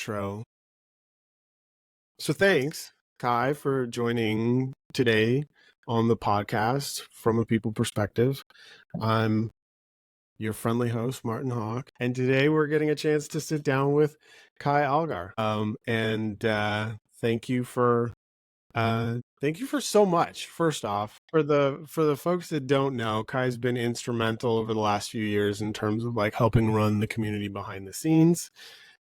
outro. So thanks, Kai, for joining today on the podcast from a people perspective. I'm your friendly host, Martin Hauck, and today we're getting a chance to sit down with Kai Algar. Thank you for so much. First off, for the folks that don't know, Kai's been instrumental over the last few years in terms of like helping run the community behind the scenes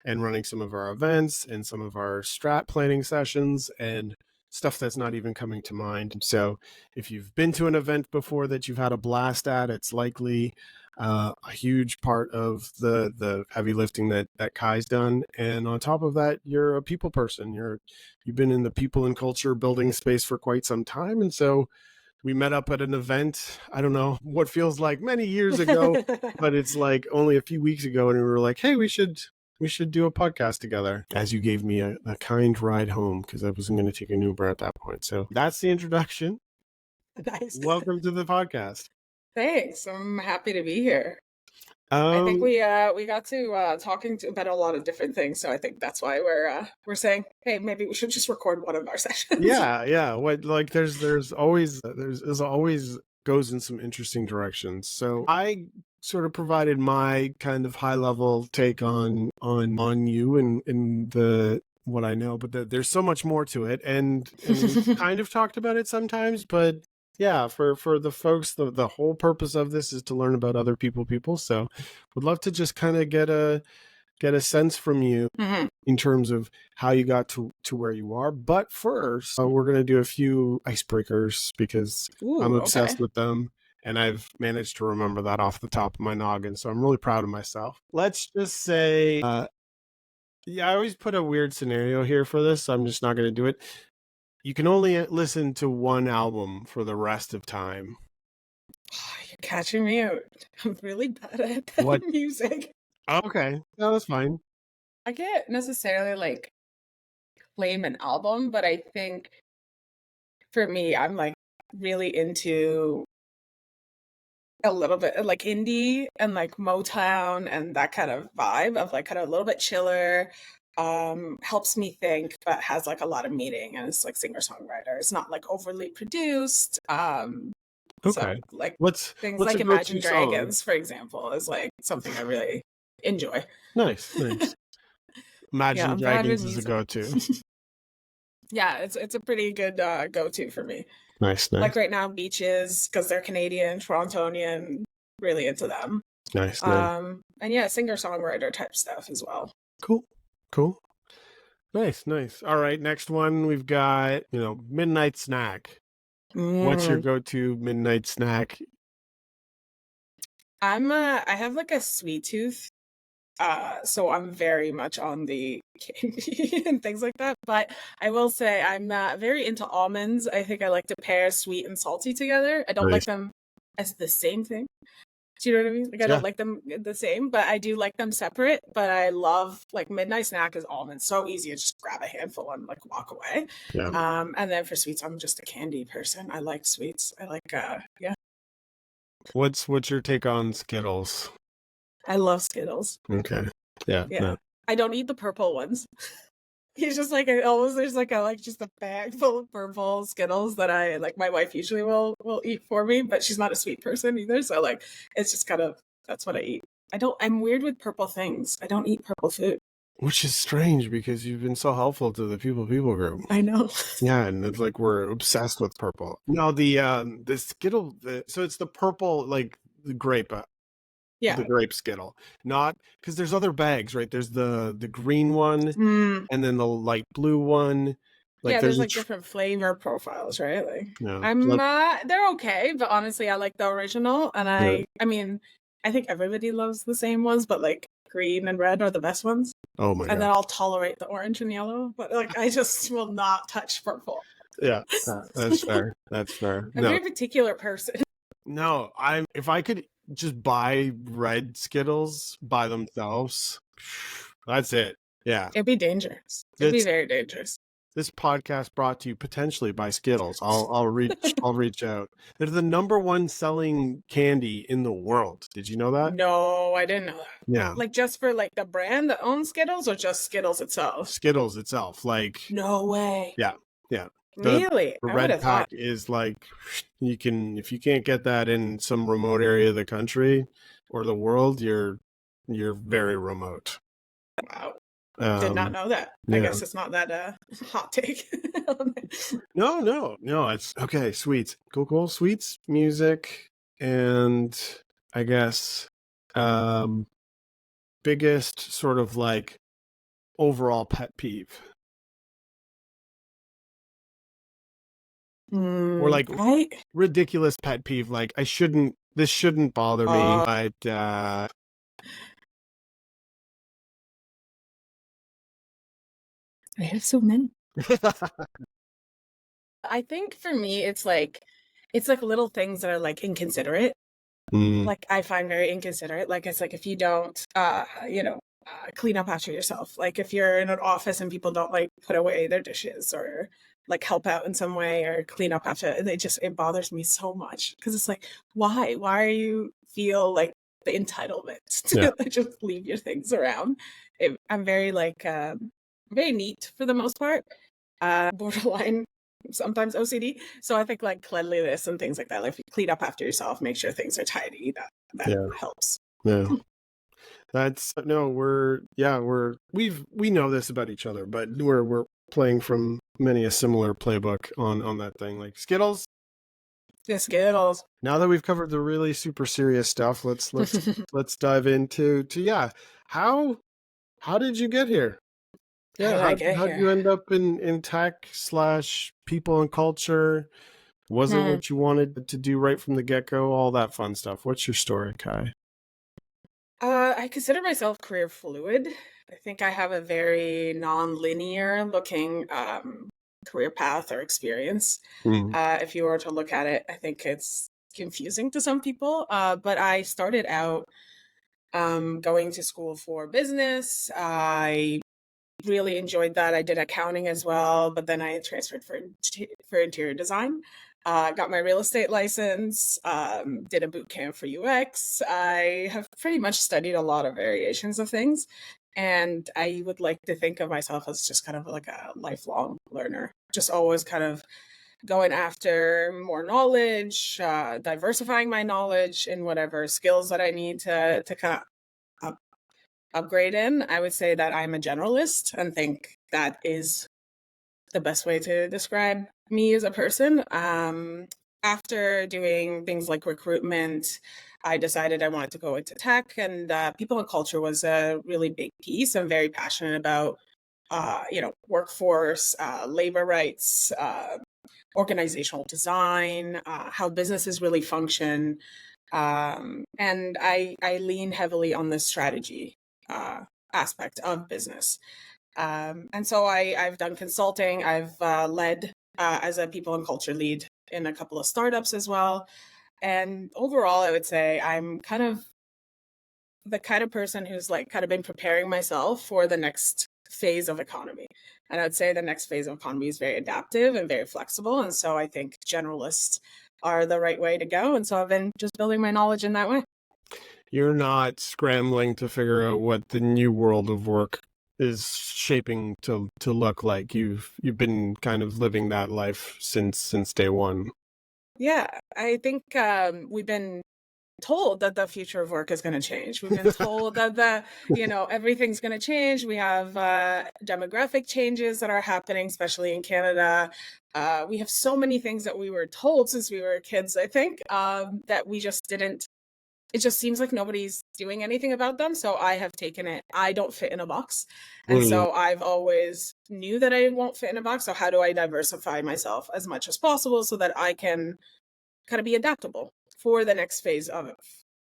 and running some of our events and some of our strat planning sessions and stuff that's not even coming to mind. So if you've been to an event before that you've had a blast at, it's likely a huge part of the heavy lifting that Kai's done. And on top of that, you're a people person. You've been in the people and culture building space for quite some time. And so we met up at an event, I don't know what feels like many years ago, but it's like only a few weeks ago. And we were like, hey, we should do a podcast together, as you gave me a kind ride home because I wasn't going to take an Uber at that point. So that's the introduction. Nice. Welcome to the podcast. Thanks. I'm happy to be here. I think we got to talking about a lot of different things, so I think that's why we're saying, hey, maybe we should just record one of our sessions. Yeah. What like there's always goes in some interesting directions. So I sort of provided my kind of high level take on you and the what I know, but there's so much more to it, and we kind of talked about it sometimes, but yeah, for the folks, the whole purpose of this is to learn about other people. So would love to just kind of get a sense from you in terms of how you got to where you are. But first, we're going to do a few icebreakers because I'm obsessed with them. And I've managed to remember that off the top of my noggin. So I'm really proud of myself. Let's just say, I always put a weird scenario here for this. So I'm just not going to do it. You can only listen to one album for the rest of time. Oh, you're catching me out. I'm really bad at music. Okay. No, that's fine. I can't necessarily like claim an album, but I think for me, I'm like really into a little bit like indie and like Motown and that kind of vibe of like kind of a little bit chiller. Helps me think, but has like a lot of meaning, and it's like singer-songwriter. It's not like overly produced. Okay. So like what's like Imagine Dragons, for example, is like something I really enjoy. Nice. Imagine Dragons is a go-to. Yeah, it's a pretty good go-to for me. Nice. Like right now, Beaches, because they're Canadian, Torontonian, really into them. Nice. And yeah, singer-songwriter type stuff as well. Cool. Nice. All right, next one we've got, midnight snack. What's your go-to midnight snack? I have like a sweet tooth. So I'm very much on the candy and things like that. But I will say I'm very into almonds. I think I like to pair sweet and salty together. I don't like them as the same thing. Do you know what I mean? Like I don't like them the same, but I do like them separate. But I love like midnight snack is almonds. So easy to just grab a handful and like walk away. Yeah. And then for sweets, I'm just a candy person. I like sweets. I like yeah. What's your take on Skittles? I love Skittles. Okay. Yeah. No. I don't eat the purple ones. It's just like there's like just a bag full of purple Skittles that I like. My wife usually will eat for me, but she's not a sweet person either. So like it's just kind of that's what I eat. I'm weird with purple things. I don't eat purple food. Which is strange because you've been so helpful to the people group. I know. Yeah, and it's like we're obsessed with purple. No, the Skittle, so it's the purple, like the grape. Yeah. The grape Skittle. Not because there's other bags, right? There's the green one and then the light blue one. Like there's like different flavor profiles, right? Like they're okay, but honestly I like the original, and I mean I think everybody loves the same ones, but like green and red are the best ones. Oh my god. And then I'll tolerate the orange and yellow, but like I just will not touch purple. Yeah. That's fair. I'm a very particular person. No, if I could just buy red Skittles by themselves, that's it. Yeah. It'd be dangerous. It'd be very dangerous. This podcast brought to you potentially by Skittles. I'll reach out. They're the #1 selling candy in the world. Did you know that? No, I didn't know that. Yeah. Like just for like the brand that owns Skittles or just Skittles itself? Skittles itself. Like, No way. yeah. The Really? I would red have pack thought. is like, if you can't get that in some remote area of the country or the world, you're very remote. Wow. Did not know that. I Yeah. guess it's not that hot take. No. It's okay. Sweets, cool. Sweets, music, and I guess biggest sort of like overall pet peeve, or like Right? ridiculous pet peeve. Like this shouldn't bother me, but I have so many. I think for me, it's like little things that are like inconsiderate. Like I find very inconsiderate. Like it's like if you don't, clean up after yourself. Like if you're in an office and people don't like put away their dishes or like help out in some way or clean up after, it bothers me so much because it's like, why? Why are you feel like the entitlement to just leave your things around? I'm very like very neat for the most part. Borderline sometimes OCD. So I think like cleanliness and things like that, like if you clean up after yourself, make sure things are tidy, that helps. Yeah. That's no, we know this about each other, but we're playing from many a similar playbook on that thing. Like Skittles. The Skittles. Now that we've covered the really super serious stuff, let's dive into how did you get here? How did How'd you end up in tech / people and culture? Was it what you wanted to do right from the get-go? All that fun stuff. What's your story, Kai? I consider myself career fluid. I think I have a very non-linear looking career path or experience. If you were to look at it, I think it's confusing to some people. But I started out going to school for business. I really enjoyed that. I did accounting as well, but then I transferred for interior design. Got my real estate license, did a boot camp for UX. I have pretty much studied a lot of variations of things. And I would like to think of myself as just kind of like a lifelong learner, just always kind of going after more knowledge, diversifying my knowledge in whatever skills that I need to kind of upgrade in. I would say that I'm a generalist and think that is the best way to describe me as a person. After doing things like recruitment, I decided I wanted to go into tech, and people and culture was a really big piece. I'm very passionate about, workforce, labor rights, organizational design, how businesses really function. And I lean heavily on the strategy aspect of business. And so I've done consulting. I've led as a people and culture lead in a couple of startups as well. And overall, I would say I'm kind of the kind of person who's like kind of been preparing myself for the next phase of economy. And I'd say the next phase of economy is very adaptive and very flexible. And so I think generalists are the right way to go. And so I've been just building my knowledge in that way. You're not scrambling to figure out what the new world of work is shaping to look like. You've been kind of living that life since day one. Yeah, I think we've been told that the future of work is going to change. We've been told that everything's going to change. We have demographic changes that are happening, especially in Canada. We have so many things that we were told since we were kids, I think, that we just didn't. It just seems like nobody's doing anything about them. So I have taken it. I don't fit in a box. And so I've always knew that I won't fit in a box. So how do I diversify myself as much as possible so that I can kind of be adaptable for the next phase of it?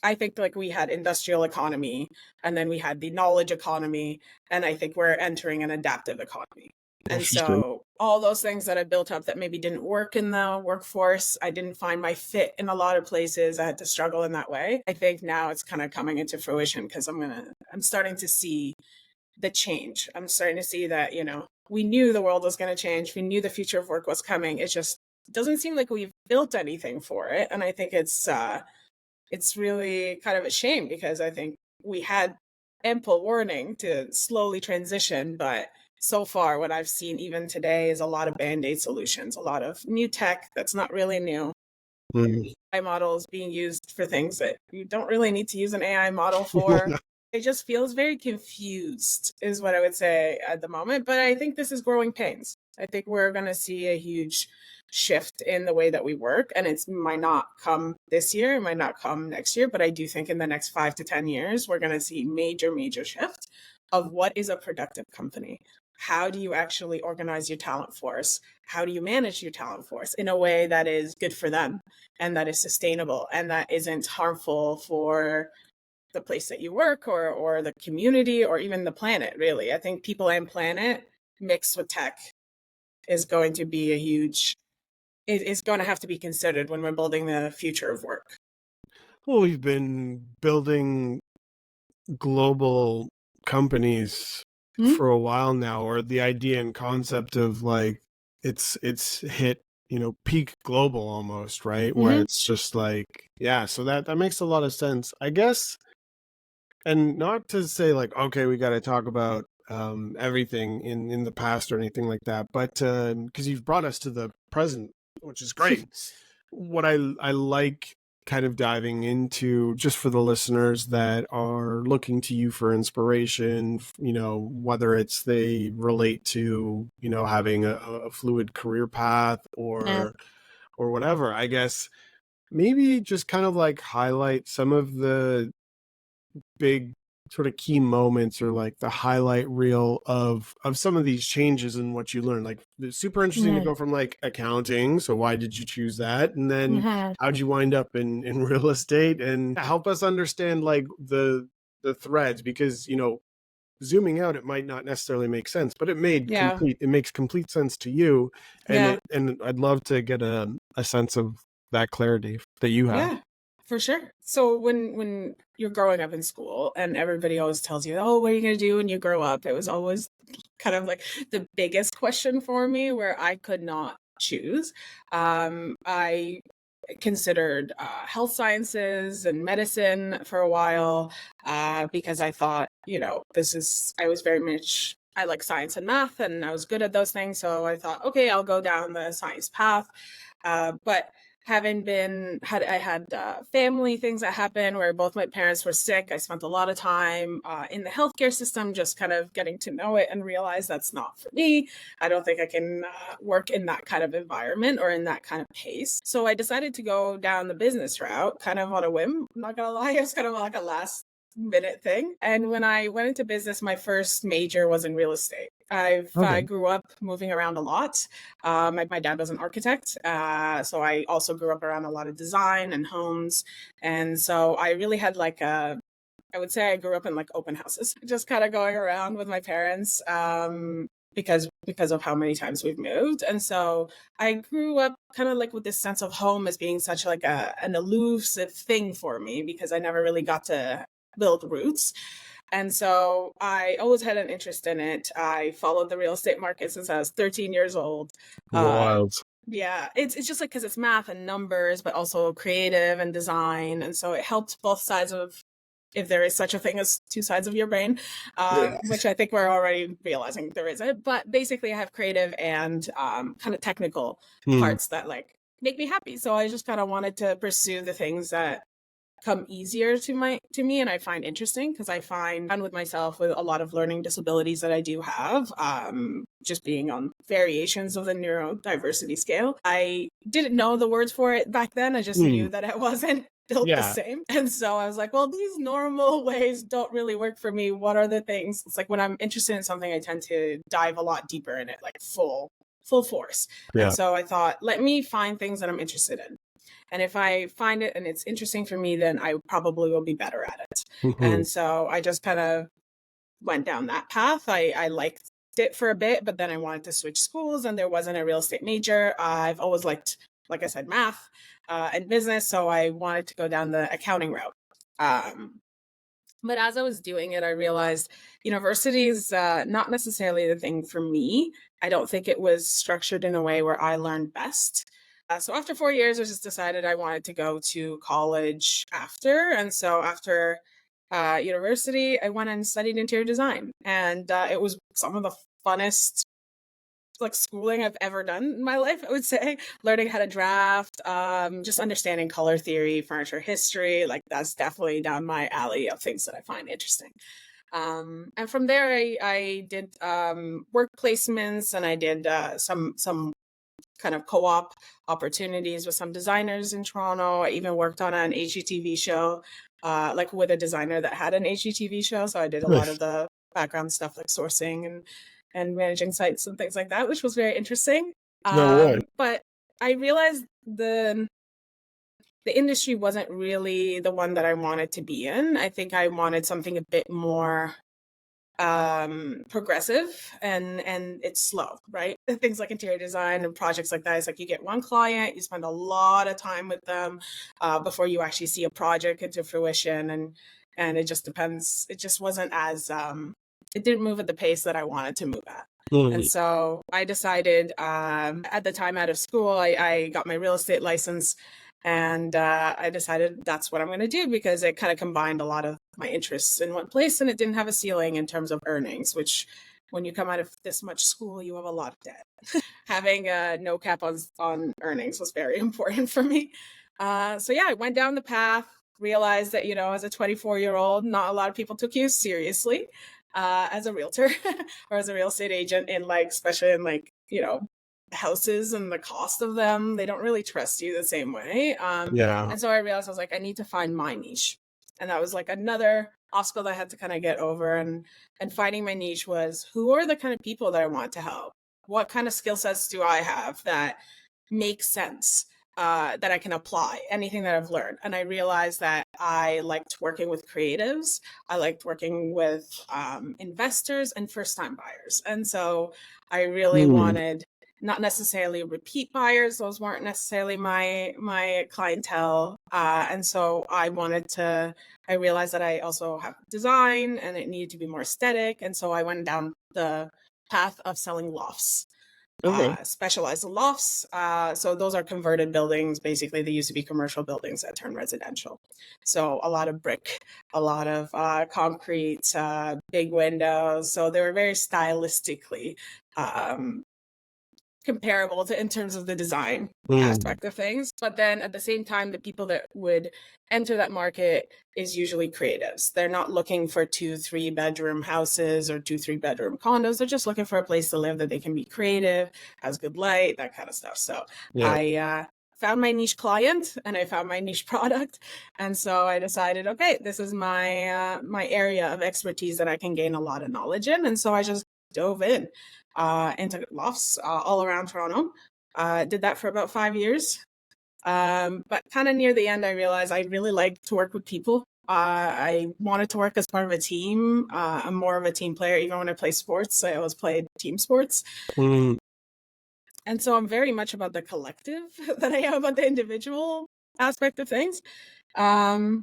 I think like we had industrial economy and then we had the knowledge economy. And I think we're entering an adaptive economy. And so all those things that I built up that maybe didn't work in the workforce, I didn't find my fit in a lot of places. I had to struggle in that way. I think now it's kind of coming into fruition because I'm starting to see the change. I'm starting to see that, we knew the world was going to change. We knew the future of work was coming. It just doesn't seem like we've built anything for it. And I think it's really kind of a shame because I think we had ample warning to slowly transition, but so far what I've seen even today is a lot of band-aid solutions, a lot of new tech that's not really new. Mm. AI models being used for things that you don't really need to use an AI model for. It just feels very confused, is what I would say at the moment. But I think this is growing pains. I think we're going to see a huge shift in the way that we work. And it might not come this year, it might not come next year. But I do think in the next 5 to 10 years, we're going to see major, major shift of what is a productive company. How do you actually organize your talent force? How do you manage your talent force in a way that is good for them and that is sustainable and that isn't harmful for the place that you work or the community or even the planet, really? I think people and planet mixed with tech is going to be a huge, it's going to have to be considered when we're building the future of work. Well, we've been building global companies Hmm? for a while now, or the idea and concept of like it's hit, peak global almost, right? Where Hmm. it's just like, yeah, so that makes a lot of sense, I guess. And not to say like, okay, we got to talk about everything in the past or anything like that, but because you've brought us to the present, which is great. What I like kind of diving into, just for the listeners that are looking to you for inspiration, whether it's they relate to, having a fluid career path Yeah. or whatever, I guess maybe just kind of like highlight some of the big sort of key moments or like the highlight reel of some of these changes and what you learned. Like it's super interesting to Mhm. go from like accounting, so why did you choose that, and then Mhm. how'd you wind up in real estate, and help us understand like the threads, because zooming out it might not necessarily make sense, but Yeah. it makes complete sense to you, Yeah. and I'd love to get a sense of that clarity that you have. Yeah, for sure. So when you're growing up in school and everybody always tells you, "Oh, what are you going to do when you grow up?" It was always kind of like the biggest question for me where I could not choose. I considered health sciences and medicine for a while because I thought, I was very much, I like science and math and I was good at those things. So I thought, okay, I'll go down the science path. But having I had family things that happened where both my parents were sick. I spent a lot of time in the healthcare system, just kind of getting to know it and realize that's not for me. I don't think I can work in that kind of environment or in that kind of pace. So I decided to go down the business route, kind of on a whim. I'm not gonna lie, it was kind of like a last minute thing. And when I went into business, my first major was in real estate. I Okay. grew up moving around a lot. My dad was an architect, so I also grew up around a lot of design and homes, and so I really had like I would say I grew up in like open houses, just kind of going around with my parents. Because of how many times we've moved. And so I grew up kind of like with this sense of home as being such like an elusive thing for me because I never really got to build roots. And so I always had an interest in it. I followed the real estate market since I was 13 years old. Uh, Wild. yeah, it's just like because it's math and numbers, but also creative and design. And so it helped both sides of, if there is such a thing as two sides of your brain, Yeah. which I think we're already realizing there isn't. But basically, I have creative and kind of technical Hmm. parts that like make me happy. So I just kind of wanted to pursue the things that come easier to me and I find interesting because I find fun with myself with a lot of learning disabilities that I do have, just being on variations of the neurodiversity scale. I didn't know the words for it back then. I just Hmm. knew that it wasn't built the Yeah. same. And so I was like, well, these normal ways don't really work for me. What are the things? It's like when I'm interested in something, I tend to dive a lot deeper in it, like full force. And Yeah. so I thought, let me find things that I'm interested in. And if I find it and it's interesting for me, then I probably will be better at it. Mhm. And so I just kind of went down that path. I liked it for a bit, but then I wanted to switch schools and there wasn't a real estate major. I've always liked, like I said, math and business. So I wanted to go down the accounting route. Um, But as I was doing it, I realized university is not necessarily the thing for me. I don't think it was structured in a way where I learned best. So after 4 years, I just decided I wanted to go to college after. And so after university, I went and studied interior design. And it was some of the funnest like schooling I've ever done in my life, I would say. Learning how to draft, just understanding color theory, furniture history, like that's definitely down my alley of things that I find interesting. And from there, I did work placements, and I did some kind of co-op opportunities with some designers in Toronto. I even worked on an HGTV show, like with a designer that had an HGTV show. So I did a lot of Nice. the background stuff like sourcing and managing sites and things like that, which was very interesting. No way. But I realized the industry wasn't really the one that I wanted to be in. I think I wanted something a bit more progressive, and it's slow, right? Things like interior design and projects like that, it's like you get one client, you spend a lot of time with them before you actually see a project into fruition, and it just depends. It just wasn't as it didn't move at the pace that I wanted to move at. And Mm. so I decided at the time out of school, I got my real estate license, and I decided that's what I'm going to do because it kind of combined a lot of my interests in one place, and it didn't have a ceiling in terms of earnings, which when you come out of this much school, you have a lot of debt. Having no cap on earnings was very important for me. So yeah, I went down the path, realized that, as a 24-year-old, not a lot of people took you seriously as a realtor or as a real estate agent in like, especially in like, houses and the cost of them. They don't really trust you the same way. Yeah. And so I realized I was like, I need to find my niche. And that was like another obstacle that I had to kind of get over. And finding my niche was, who are the kind of people that I want to help? What kind of skill sets do I have that make sense? That I can apply anything that I've learned. And I realized that I liked working with creatives. I liked working with investors and first time buyers. And so I really Mm. wanted not necessarily repeat buyers. Those weren't necessarily my clientele. And so I realized that I also have design and it needed to be more aesthetic. And so I went down the path of selling lofts. Okay. Specialized lofts. So those are converted buildings. Basically, they used to be commercial buildings that turned residential. So a lot of brick, a lot of concrete, big windows. So they were very stylistically um, comparable to in terms of the design Mm. aspect of things. But then at the same time, the people that would enter that market is usually creatives. They're not looking for 2-3 bedroom houses or 2-3 bedroom condos. They're just looking for a place to live that they can be creative, has good light, that kind of stuff. So Yeah. I found my niche client and I found my niche product. And so I decided, okay, this is my area of expertise that I can gain a lot of knowledge in. And so I just dove in into lofts all around Toronto. Did that for about 5 years. But kind of near the end, I realized I really like to work with people. I wanted to work as part of a team. I'm more of a team player. Even when I play sports, I always played team sports. Mm. And so I'm very much about the collective than I am about the individual aspect of things. Um,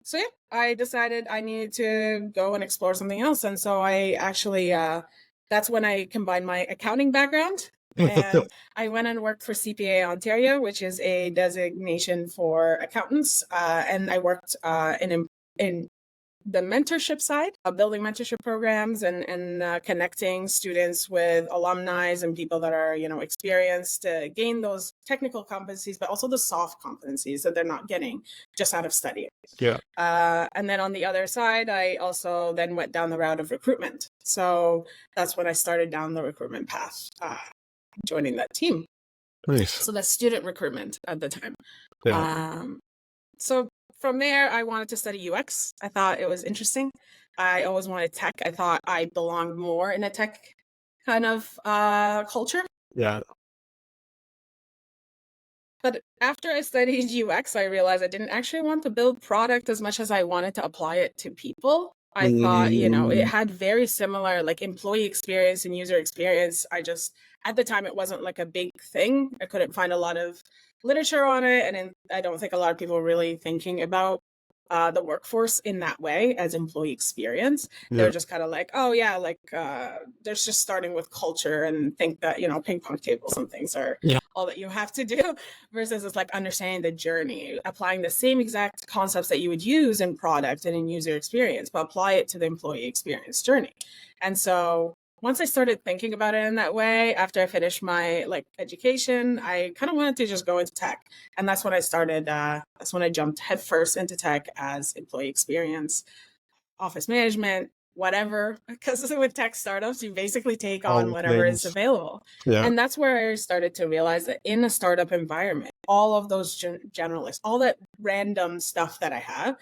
so yeah, I decided I needed to go and explore something else. And so I actually, that's when I combined my accounting background and I went and worked for CPA Ontario, which is a designation for accountants. And I worked in the mentorship side of building mentorship programs and connecting students with alumni and people that are experienced to gain those technical competencies, but also the soft competencies that they're not getting just out of studying. Yeah. And then on the other side, I also then went down the route of recruitment. So that's when I started down the recruitment path, joining that team. Nice. So that's student recruitment at the time. Yeah. So from there, I wanted to study UX. I thought it was interesting. I always wanted tech. I thought I belonged more in a tech kind of culture. Yeah. But after I studied UX, I realized I didn't actually want to build product as much as I wanted to apply it to people. I thought, it had very similar like employee experience and user experience. At the time, it wasn't like a big thing. I couldn't find a lot of literature on it. And I don't think a lot of people were really thinking about the workforce in that way as employee experience. They're just kind of like, oh yeah, like there's just starting with culture and think that, ping pong tables and things are all that you have to do, versus it's like understanding the journey, applying the same exact concepts that you would use in product and in user experience, but apply it to the employee experience journey. And so once I started thinking about it in that way, after I finished my education, I kind of wanted to just go into tech. And that's when I started, that's when I jumped headfirst into tech as employee experience, office management, whatever. Because with tech startups, you basically take on whatever is available. Yeah. And that's where I started to realize that in a startup environment, all of those generalists, all that random stuff that I have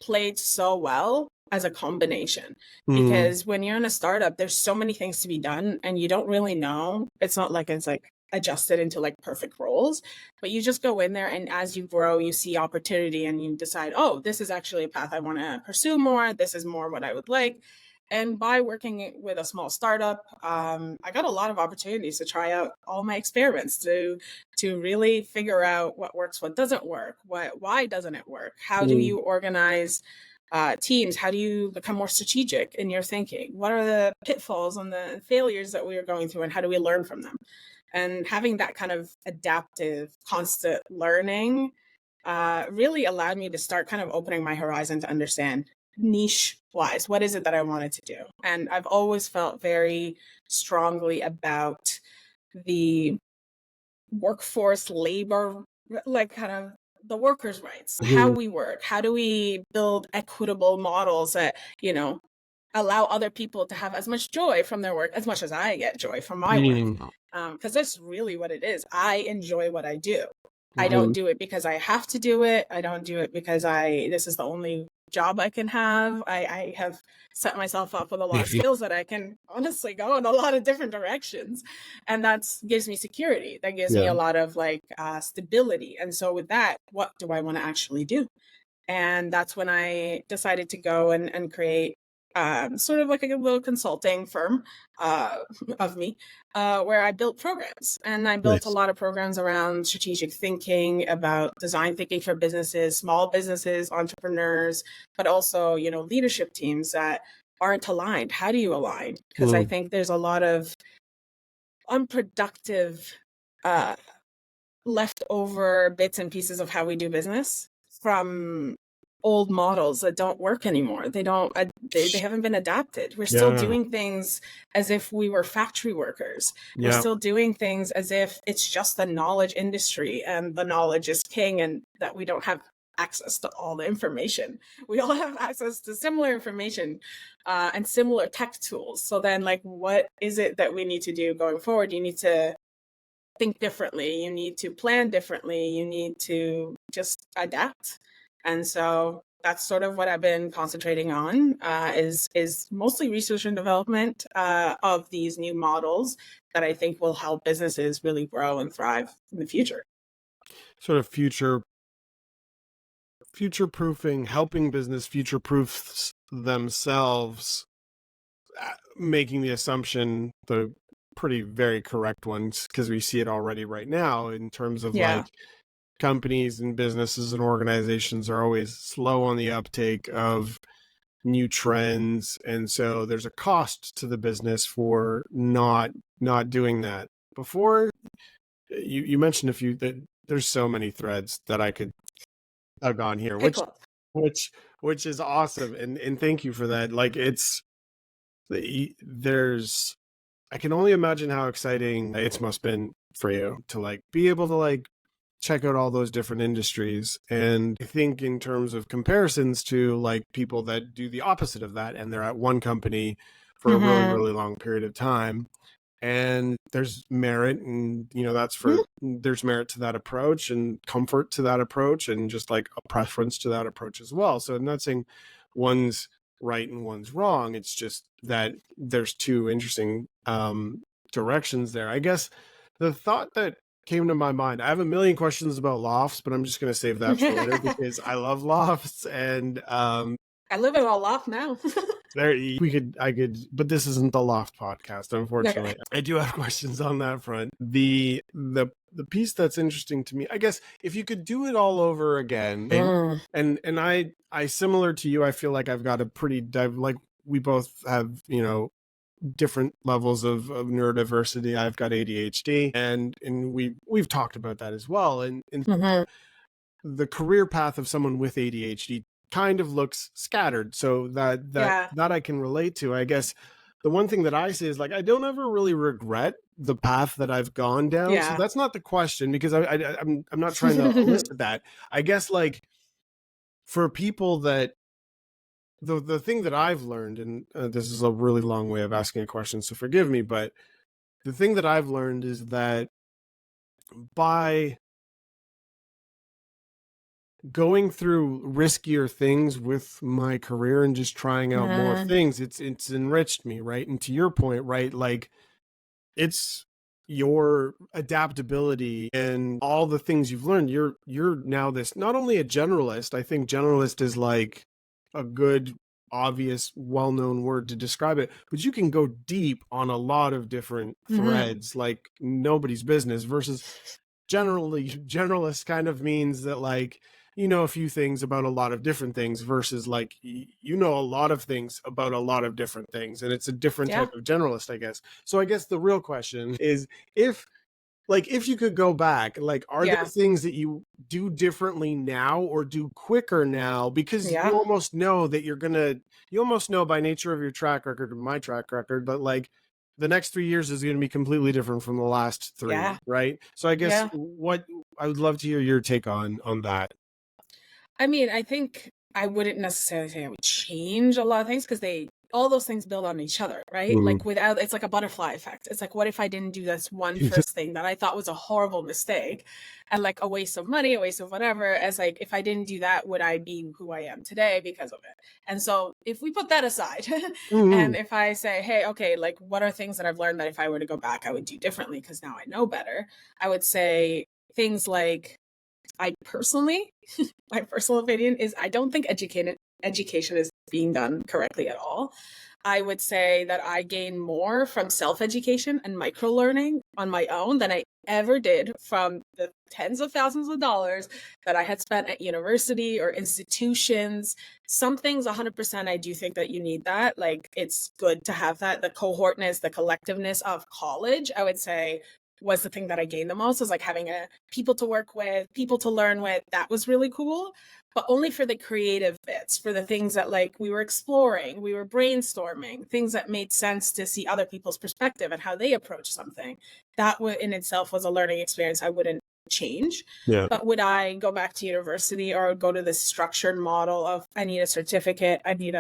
played so well as a combination, because when you're in a startup, there's so many things to be done and you don't really know. It's not like it's like adjusted into like perfect roles, but you just go in there, and as you grow, you see opportunity and you decide, oh, this is actually a path I want to pursue more. This is more what I would like. And by working with a small startup, I got a lot of opportunities to try out all my experiments, to really figure out what works, what doesn't work, why doesn't it work, how do you organize teams, how do you become more strategic in your thinking, what are the pitfalls and the failures that we are going through, and how do we learn from them. And having that kind of adaptive, constant learning really allowed me to start kind of opening my horizon to understand niche wise, what is it that I wanted to do? And I've always felt very strongly about the workforce labor, like kind of the workers' rights, how we work, how do we build equitable models that, allow other people to have as much joy from their work as much as I get joy from my work. Because that's really what it is. I enjoy what I do. I don't do it because I have to do it. I don't do it because this is the only job I can have. I have set myself up with a lot of skills that I can honestly go in a lot of different directions. And that gives me security. That gives me a lot of stability. And so with that, what do I want to actually do? And that's when I decided to go and create sort of like a little consulting firm of me, where I built programs. And I built a lot of programs around strategic thinking, about design thinking for businesses, small businesses, entrepreneurs, but also, leadership teams that aren't aligned. How do you align? Because I think there's a lot of unproductive leftover bits and pieces of how we do business from old models that don't work anymore. They haven't been adapted. We're still doing things as if we were factory workers. We're still doing things as if it's just the knowledge industry and the knowledge is king, and that we don't have access to all the information. We all have access to similar information and similar tech tools. So then what is it that we need to do going forward? You need to think differently. You need to plan differently. You need to just adapt. And so that's sort of what I've been concentrating on, is mostly research and development of these new models that I think will help businesses really grow and thrive in the future. Sort of future-proofing, helping business future-proof themselves, making the assumption, the pretty very correct ones, because we see it already right now in terms of companies and businesses and organizations are always slow on the uptake of new trends, and so there's a cost to the business for not doing that. Before you mentioned a few, that there's so many threads that I could have gone here, which is awesome, and thank you for that. I can only imagine how exciting it's must been for you to be able to check out all those different industries. And I think in terms of comparisons to people that do the opposite of that, and they're at one company for a really, really long period of time, and there's merit, and there's merit to that approach, and comfort to that approach, and just a preference to that approach as well. So I'm not saying one's right and one's wrong. It's just that there's two interesting directions there. I guess the thought that came to my mind, I have a million questions about lofts, but I'm just going to save that for later because I love lofts, and I live in a loft now. I could, but this isn't the loft podcast, unfortunately. Okay. I do have questions on that front. The the piece that's interesting to me, I guess, if you could do it all over again, and I similar to you, I feel like I've got a pretty like we both have, you know, different levels of neurodiversity. I've got ADHD, and we've talked about that as well. And the career path of someone with ADHD kind of looks scattered, so that I can relate to. I guess the one thing that I say is, like, I don't ever really regret the path that I've gone down. So that's not the question, because I'm not trying to elicit that. I guess, like, for people that the thing that I've learned, and this is a really long way of asking a question, so forgive me, but the thing that I've learned is that by going through riskier things with my career and just trying out more things, it's enriched me, right? And to your point, right, like, it's your adaptability and all the things you've learned. You're now this, not only a generalist. I think generalist is like a good, obvious, well-known word to describe it, but you can go deep on a lot of different threads, like nobody's business, versus generalist kind of means that, like, you know a few things about a lot of different things, versus like you know a lot of things about a lot of different things, and it's a different type of generalist, I guess. So I guess the real question is, if you could go back, like, are there things that you do differently now or do quicker now, because you almost know that you almost know by nature of your track record, or my track record, that, like, the next 3 years is going to be completely different from the last 3, right? So I guess what I would love to hear your take on that. I mean, I think I wouldn't necessarily say I would change a lot of things, because all those things build on each other, right? Like, without, it's like a butterfly effect. It's like, what if I didn't do this one first thing that I thought was a horrible mistake and like a waste of money, a waste of whatever, as like, if I didn't do that, would I be who I am today because of it? And so if we put that aside and if I say, hey, okay, like, what are things that I've learned that if I were to go back, I would do differently because now I know better? I would say things like, my personal opinion is, I don't think education is being done correctly at all. I would say that I gain more from self-education and micro-learning on my own than I ever did from the tens of thousands of dollars that I had spent at university or institutions. Some things, 100%, I do think that you need that. Like, it's good to have that. The cohortness, the collectiveness of college, I would say, was the thing that I gained the most. Is like having people to work with, people to learn with. That was really cool, but only for the creative bits, for the things that, like, we were exploring, we were brainstorming, things that made sense to see other people's perspective and how they approach something. That in itself was a learning experience I wouldn't change. But would I go back to university or go to this structured model of, I need a certificate, I need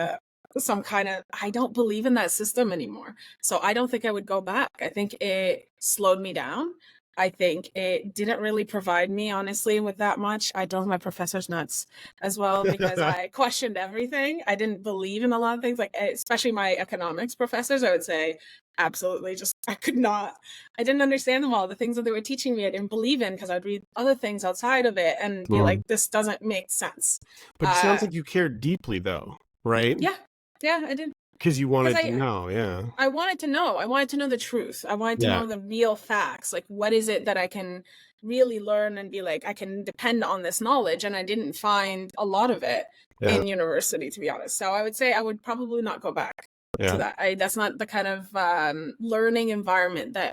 some kind of, I don't believe in that system anymore. So I don't think I would go back. I think it slowed me down. I think it didn't really provide me, honestly, with that much. I drove my professors nuts as well, because I questioned everything. I didn't believe in a lot of things, like, especially my economics professors. I would say absolutely just, I didn't understand them all. The things that they were teaching me, I didn't believe in, because I'd read other things outside of it and be like, this doesn't make sense. But it sounds like you cared deeply, though, right? Yeah, I did. Because you wanted to know, I wanted to know. I wanted to know the truth. I wanted to know the real facts. Like, what is it that I can really learn and be like, I can depend on this knowledge? And I didn't find a lot of it in university, to be honest. So I would say I would probably not go back to that. That's not the kind of learning environment that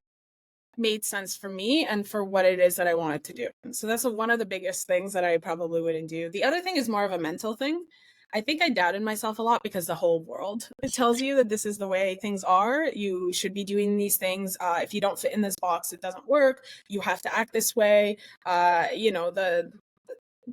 made sense for me and for what it is that I wanted to do. So that's one of the biggest things that I probably wouldn't do. The other thing is more of a mental thing. I think I doubted myself a lot, because the whole world, it tells you that this is the way things are. You should be doing these things. If you don't fit in this box, it doesn't work. You have to act this way. The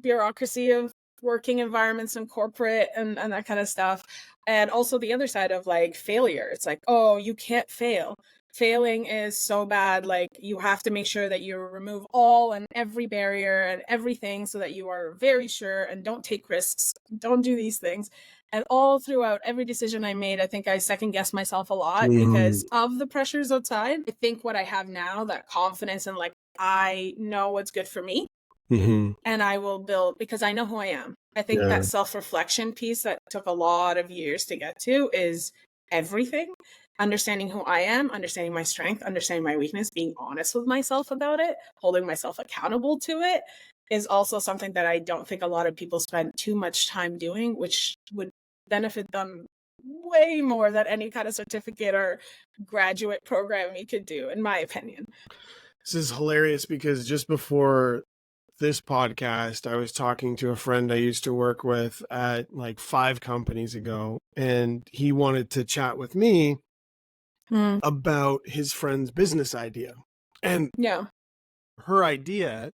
bureaucracy of working environments and corporate and that kind of stuff. And also the other side of, like, failure. It's like, oh, you can't fail. Failing is so bad. Like, you have to make sure that you remove all and every barrier and everything, so that you are very sure and don't take risks, don't do these things. And all throughout every decision I made, I think I second guessed myself a lot because of the pressures outside. I think what I have now, that confidence and, like, I know what's good for me. And I will build, because I know who I am. I think that self-reflection piece that took a lot of years to get to is everything. understanding who I am, understanding my strength, understanding my weakness, being honest with myself about it, holding myself accountable to it is also something that I don't think a lot of people spend too much time doing, which would benefit them way more than any kind of certificate or graduate program you could do, in my opinion. This is hilarious because just before this podcast, I was talking to a friend I used to work with at like 5 companies ago, and he wanted to chat with me about his friend's business idea. And Yeah. her idea,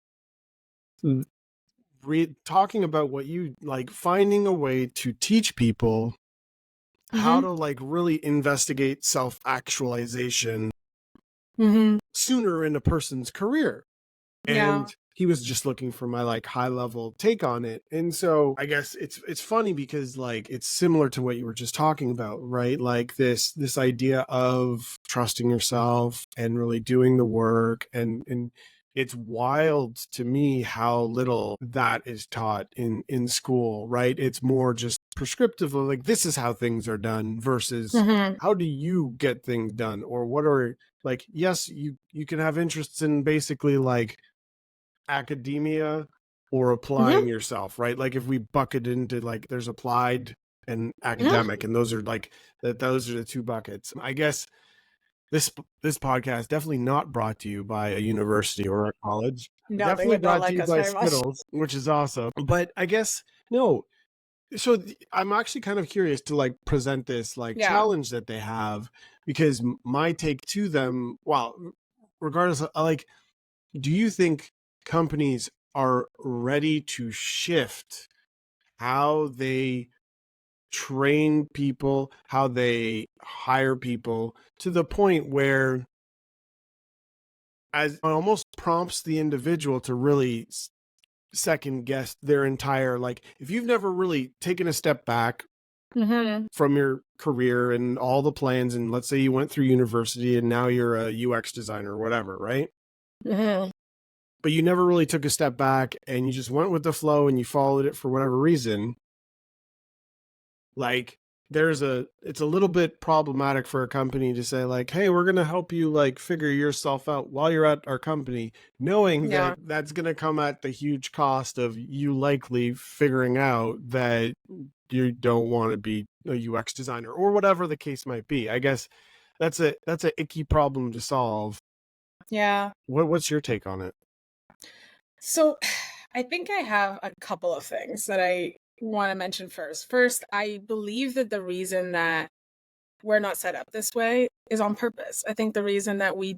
talking about what you like, finding a way to teach people how to like really investigate self-actualization sooner in a person's career. And he was just looking for my like high level take on it. And so I guess it's funny because like it's similar to what you were just talking about, right? Like this idea of trusting yourself and really doing the work, and it's wild to me how little that is taught in school, right? It's more just prescriptive of like, this is how things are done versus how do you get things done, or what are like, yes, you can have interests in basically like academia or applying yourself, right? Like if we bucket into like there's applied and academic, and those are like those are the 2 buckets. I guess this podcast definitely not brought to you by a university or a college. No, they Definitely would not brought to like you us by very much. Skittles, which is awesome. But I guess no. So I'm actually kind of curious to like present this like challenge that they have, because my take to them, well, regardless of like, do you think companies are ready to shift how they train people, how they hire people, to the point where as it almost prompts the individual to really second guess their entire, like if you've never really taken a step back from your career and all the plans, and let's say you went through university and now you're a UX designer or whatever, right? But you never really took a step back and you just went with the flow and you followed it for whatever reason, like it's a little bit problematic for a company to say like, hey, we're going to help you like figure yourself out while you're at our company, knowing that that's going to come at the huge cost of you likely figuring out that you don't want to be a UX designer or whatever the case might be. I guess that's a icky problem to solve. What's your take on it? So I think I have a couple of things that I want to mention first. First, I believe that the reason that we're not set up this way is on purpose. I think the reason that we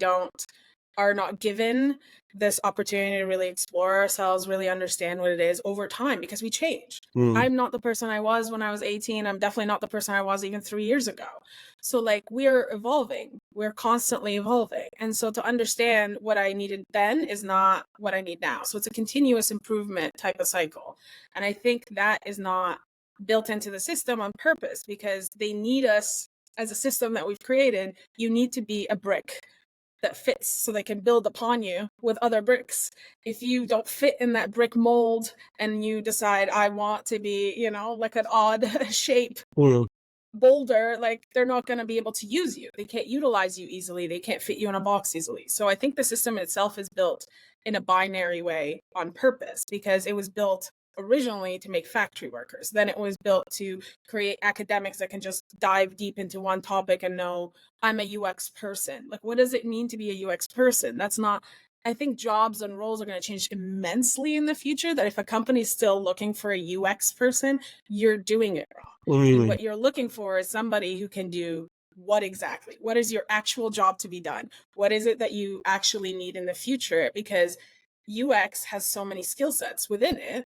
are not given this opportunity to really explore ourselves, really understand what it is over time, because we change. I'm not the person I was when I was 18. I'm definitely not the person I was even 3 years ago. So like we're evolving, we're constantly evolving. And so to understand what I needed then is not what I need now. So it's a continuous improvement type of cycle. And I think that is not built into the system on purpose, because they need us as a system that we've created. You need to be a brick that fits so they can build upon you with other bricks. If you don't fit in that brick mold and you decide, I want to be, like an odd shape boulder, like they're not going to be able to use you. They can't utilize you easily. They can't fit you in a box easily. So I think the system itself is built in a binary way on purpose, because it was built originally to make factory workers. Then it was built to create academics that can just dive deep into one topic and know, I'm a UX person. Like, what does it mean to be a UX person? That's not, I think jobs and roles are going to change immensely in the future, that if a company's still looking for a UX person, you're doing it wrong. What you're looking for is somebody who can do what exactly? What is your actual job to be done? What is it that you actually need in the future? Because UX has so many skill sets within it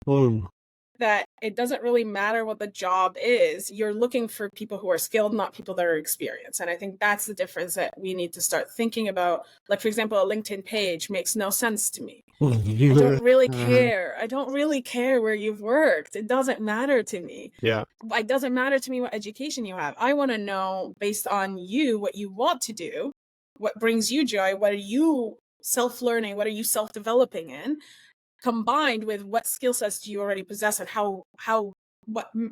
that it doesn't really matter what the job is. You're looking for people who are skilled, not people that are experienced. And I think that's the difference that we need to start thinking about. Like, for example, a LinkedIn page makes no sense to me. I don't really care. I don't really care where you've worked. It doesn't matter to me. It doesn't matter to me what education you have. I want to know, based on you, what you want to do, what brings you joy, what are you self-learning, what are you self-developing in, combined with what skill sets do you already possess and how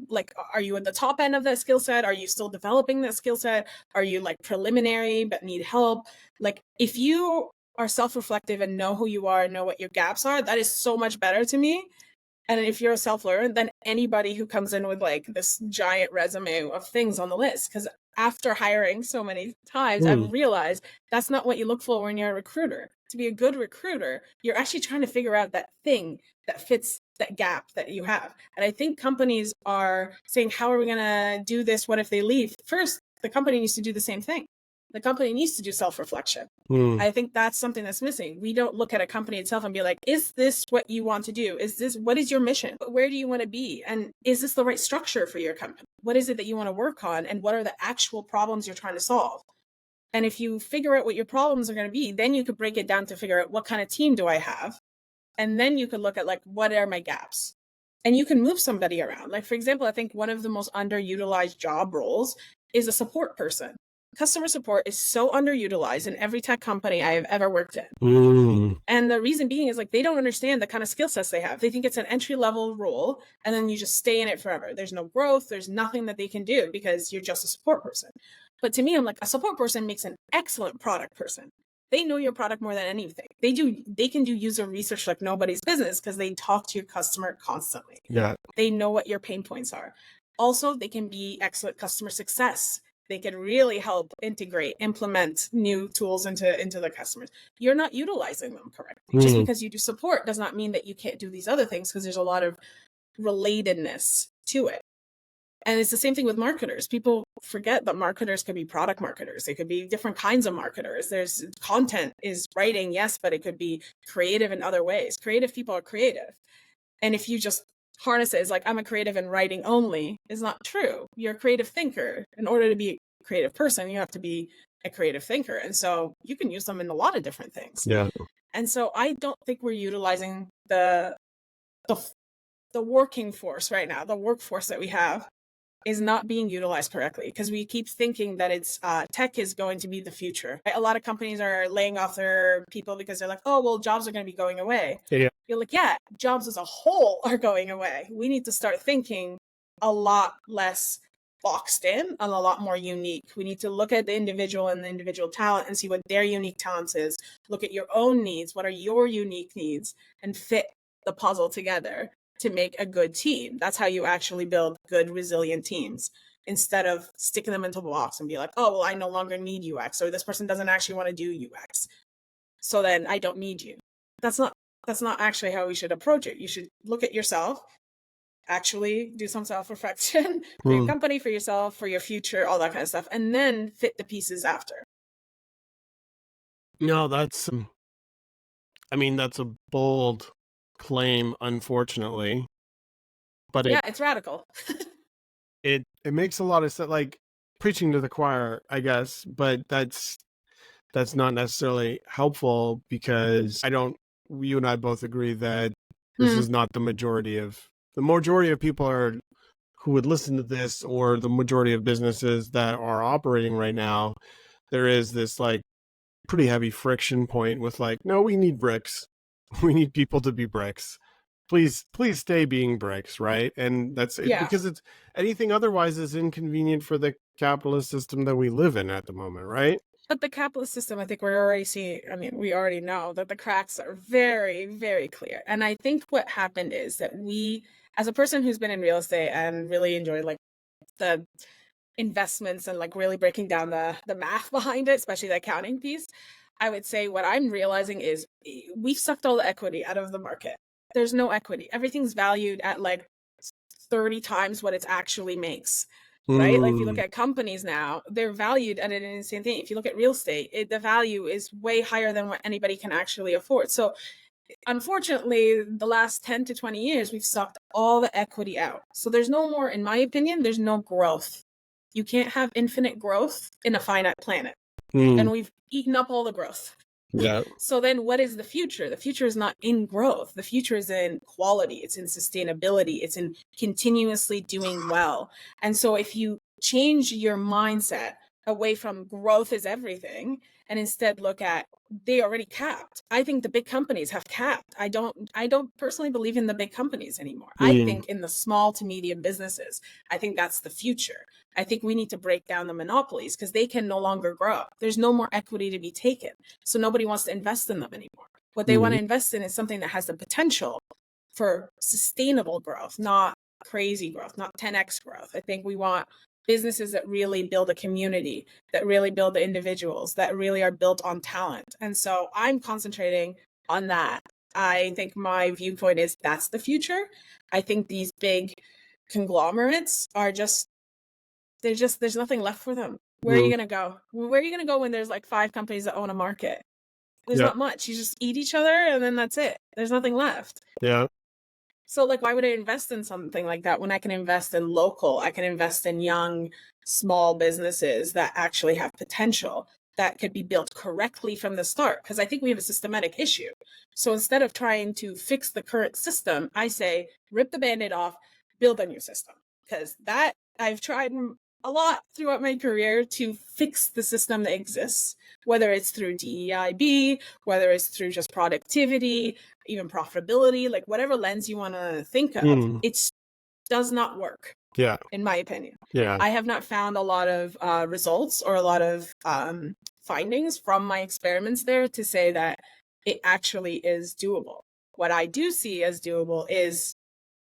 like, are you at the top end of that skill set? Are you still developing that skill set? Are you like preliminary but need help? Like, if you are self-reflective and know who you are and know what your gaps are, that is so much better to me. And if you're a self-learner, then anybody who comes in with like this giant resume of things on the list, because after hiring so many times, I've realized that's not what you look for when you're a recruiter. To be a good recruiter, you're actually trying to figure out that thing that fits that gap that you have. And I think companies are saying, how are we going to do this? What if they leave? First, the company needs to do the same thing. The company needs to do self-reflection. I think that's something that's missing. We don't look at a company itself and be like, is this what you want to do? What is your mission? Where do you want to be? And is this the right structure for your company? What is it that you want to work on? And what are the actual problems you're trying to solve? And if you figure out what your problems are going to be, then you could break it down to figure out what kind of team do I have? And then you could look at like, what are my gaps? And you can move somebody around. Like, for example, I think one of the most underutilized job roles is a support person. Customer support is so underutilized in every tech company I have ever worked in. And the reason being is like, they don't understand the kind of skill sets they have. They think it's an entry level role and then you just stay in it forever. There's no growth. There's nothing that they can do because you're just a support person. But to me, I'm like, a support person makes an excellent product person. They know your product more than anything. They can do user research like nobody's business because they talk to your customer constantly. Yeah. They know what your pain points are. Also, they can be excellent customer success. They can really help implement new tools into the customers. You're not utilizing them correctly. Just because you do support does not mean that you can't do these other things, because there's a lot of relatedness to it. And it's the same thing with marketers. People forget that marketers could be product marketers. They could be different kinds of marketers. There's content is writing, yes, but it could be creative in other ways. Creative people are creative. And if you just harness it as like, I'm a creative in writing only, is not true. You're a creative thinker. In order to be a creative person, you have to be a creative thinker. And so you can use them in a lot of different things. Yeah. And so I don't think we're utilizing the working force right now. The workforce that we have is not being utilized correctly, because we keep thinking that it's tech is going to be the future. A lot of companies are laying off their people because they're like, oh, well, jobs are going to be going away. Yeah. You're like, yeah, jobs as a whole are going away. We need to start thinking a lot less boxed in and a lot more unique. We need to look at the individual and the individual talent and see what their unique talents is. Look at your own needs. What are your unique needs? And fit the puzzle together to make a good team. That's how you actually build good, resilient teams, instead of sticking them into a box and be like, oh, well, I no longer need UX, or this person doesn't actually want to do UX, so then I don't need you. That's not actually how we should approach it. You should look at yourself, actually do some self-reflection for your company, for yourself, for your future, all that kind of stuff, and then fit the pieces after. No, that's that's a bold claim, unfortunately, but yeah, it's radical. it makes a lot of sense, like preaching to the choir, I guess, but that's not necessarily helpful, because you and I both agree that this is not the majority of people who would listen to this, or the majority of businesses that are operating right now. There is this like pretty heavy friction point with like, no, we need bricks. We need people to be bricks. Please stay being bricks, right? And that's it, because it's anything otherwise is inconvenient for the capitalist system that we live in at the moment, right? But the capitalist system, I think we're already seeing, we already know that the cracks are very, very clear. And I think what happened is that we, as a person who's been in real estate and really enjoyed like the investments and like really breaking down the math behind it, especially the accounting piece, I would say what I'm realizing is we've sucked all the equity out of the market. There's no equity. Everything's valued at like 30 times what it actually makes, right? Like if you look at companies now, they're valued at an insane thing. If you look at real estate, the value is way higher than what anybody can actually afford. So unfortunately, the last 10 to 20 years, we've sucked all the equity out. So there's no more, in my opinion, there's no growth. You can't have infinite growth in a finite planet. And we've eaten up all the growth. Yeah. So then what is the future? The future is not in growth. The future is in quality. It's in sustainability. It's in continuously doing well. And so if you change your mindset away from growth is everything and instead look at they already capped. I think the big companies have capped. I don't personally believe in the big companies anymore. I think in the small to medium businesses. I think that's the future. I think we need to break down the monopolies because they can no longer grow. There's no more equity to be taken. So nobody wants to invest in them anymore. What they want to invest in is something that has the potential for sustainable growth, not crazy growth, not 10x growth. I think we want businesses that really build a community, that really build the individuals, that really are built on talent. And so I'm concentrating on that. I think my viewpoint is that's the future. I think these big conglomerates are there's nothing left for them. Where are you going to go? Where are you going to go when there's like 5 companies that own a market? There's not much. You just eat each other and then that's it. There's nothing left. Yeah. So like, why would I invest in something like that when I can invest in local, I can invest in young, small businesses that actually have potential that could be built correctly from the start? Because I think we have a systematic issue. So instead of trying to fix the current system, I say, rip the Band-Aid off, build a new system. Because that I've tried a lot throughout my career to fix the system that exists, whether it's through DEIB, whether it's through just productivity, even profitability, like whatever lens you want to think of, it does not work. Yeah. In my opinion. Yeah. I have not found a lot of results or a lot of findings from my experiments there to say that it actually is doable. What I do see as doable is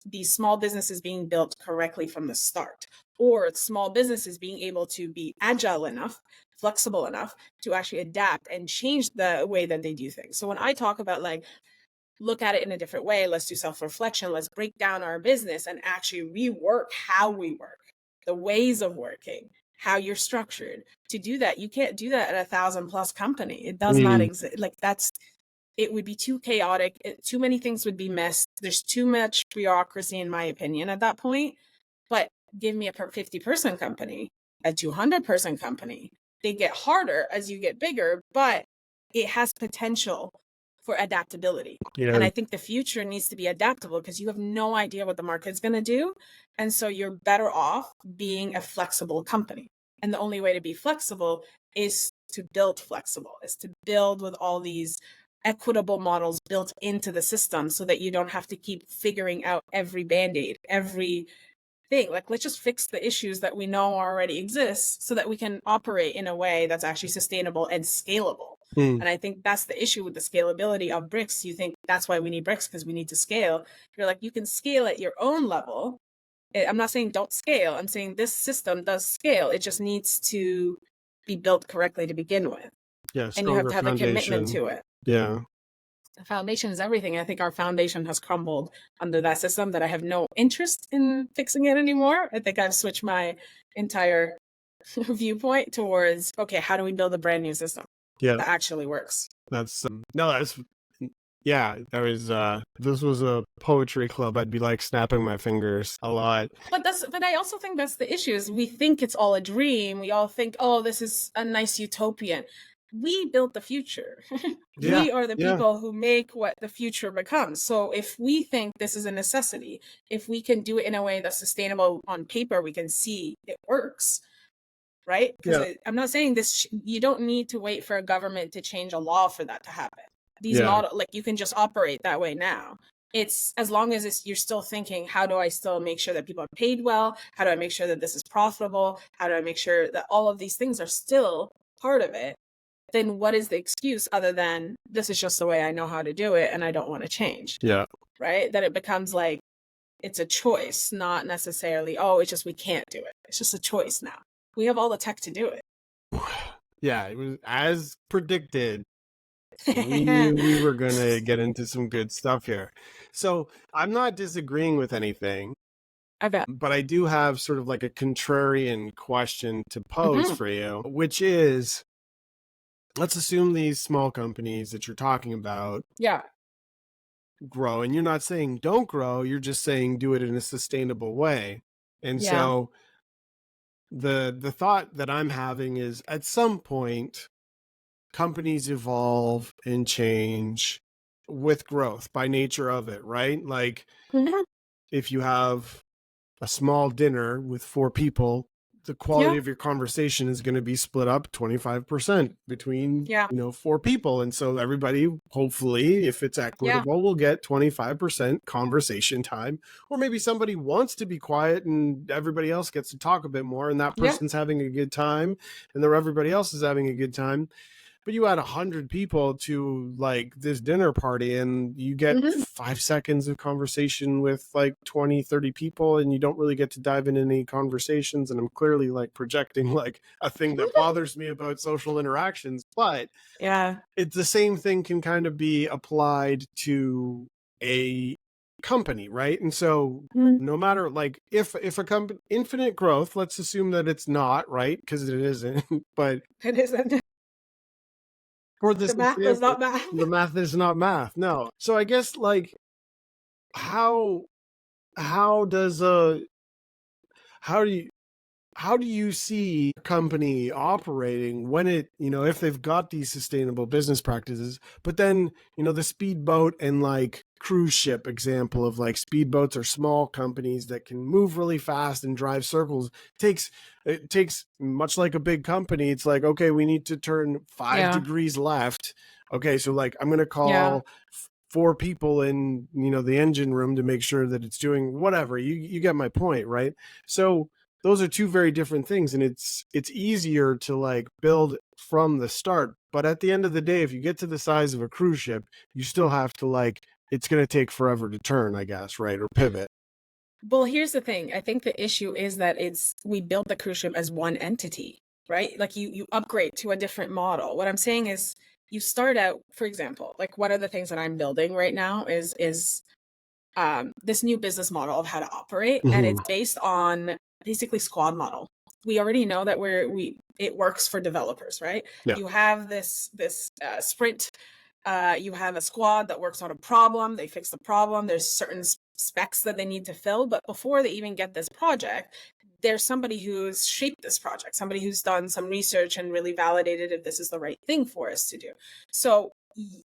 these small businesses being built correctly from the start, or small businesses being able to be agile enough, flexible enough to actually adapt and change the way that they do things. So when I talk about like, look at it in a different way, let's do self-reflection, let's break down our business and actually rework how we work, the ways of working, how you're structured. To do that, you can't do that at a 1,000+ company. It does not exist. Like it would be too chaotic. Too many things would be missed. There's too much bureaucracy, in my opinion, at that point. But give me a 50-person company, a 200-person company. They get harder as you get bigger, but it has potential for adaptability. Yeah. And I think the future needs to be adaptable because you have no idea what the market's going to do. And so you're better off being a flexible company. And the only way to be flexible is to build flexible, is to build with all these equitable models built into the system so that you don't have to keep figuring out every Band-Aid, every thing. Like, let's just fix the issues that we know already exist so that we can operate in a way that's actually sustainable and scalable. And I think that's the issue with the scalability of bricks. You think that's why we need bricks, because we need to scale. You're like, you can scale at your own level. I'm not saying don't scale. I'm saying this system does scale. It just needs to be built correctly to begin with. Yeah. And you have to have a commitment to it. Yeah. The foundation is everything. I think our foundation has crumbled under that system that I have no interest in fixing it anymore. I think I've switched my entire viewpoint towards, okay, how do we build a brand new system that actually works? That's yeah, this was a poetry club. I'd be like snapping my fingers a lot. But I also think that's the issue, is we think it's all a dream. We all think, oh, this is a nice utopian. We built the future. We are the people who make what the future becomes. So if we think this is a necessity, if we can do it in a way that's sustainable on paper, we can see it works, right? Because I'm not saying this, you don't need to wait for a government to change a law for that to happen. These models, like, you can just operate that way now. It's as long as you're still thinking, how do I still make sure that people are paid well? How do I make sure that this is profitable? How do I make sure that all of these things are still part of it? Then what is the excuse other than this is just the way I know how to do it and I don't want to change? Yeah. Right? That it becomes like it's a choice, not necessarily, oh, it's just we can't do it. It's just a choice now. We have all the tech to do it. Yeah, it was as predicted. We knew we were going to get into some good stuff here. So I'm not disagreeing with anything. I bet. But I do have sort of like a contrarian question to pose for you, which is, let's assume these small companies that you're talking about grow. And you're not saying don't grow. You're just saying do it in a sustainable way. And so the thought that I'm having is, at some point, companies evolve and change with growth by nature of it, right? Like if you have a small dinner with 4 people, the quality of your conversation is going to be split up 25% between, Yeah. 4 people. And so everybody, hopefully, if it's equitable, will get 25% conversation time. Or maybe somebody wants to be quiet and everybody else gets to talk a bit more, and that person's having a good time, and everybody else is having a good time. But you add 100 people to like this dinner party and you get 5 seconds of conversation with like 20, 30 people, and you don't really get to dive into any conversations. And I'm clearly like projecting like a thing that bothers me about social interactions, but it's the same thing can kind of be applied to a company, right? And so no matter like if a company infinite growth, let's assume that it's not, right? Because it isn't, but It isn't. for this The math is not math. the math is not math. No. So I guess like how does how do you how do you see a company operating when it, if they've got these sustainable business practices, but then, the speedboat and like cruise ship example of like speedboats are small companies that can move really fast and drive circles. It takes much like a big company. It's like, okay, we need to turn 5 degrees left. Okay, so like I'm going to call 4 people in, the engine room to make sure that it's doing whatever. You get my point, right? So those are 2 very different things, and it's easier to like build from the start. But at the end of the day, if you get to the size of a cruise ship, you still have to like, it's going to take forever to turn, I guess, right? Or pivot. Well, here's the thing. I think the issue is that we build the cruise ship as one entity, right? Like you upgrade to a different model. What I'm saying is you start out, for example, like one of the things that I'm building right now is this new business model of how to operate, and it's based on basically squad model. We already know that it works for developers, right? Yeah. You have this sprint. You have a squad that works on a problem. They fix the problem. There's certain specs that they need to fill, but before they even get this project, there's somebody who's shaped this project, somebody who's done some research and really validated if this is the right thing for us to do. So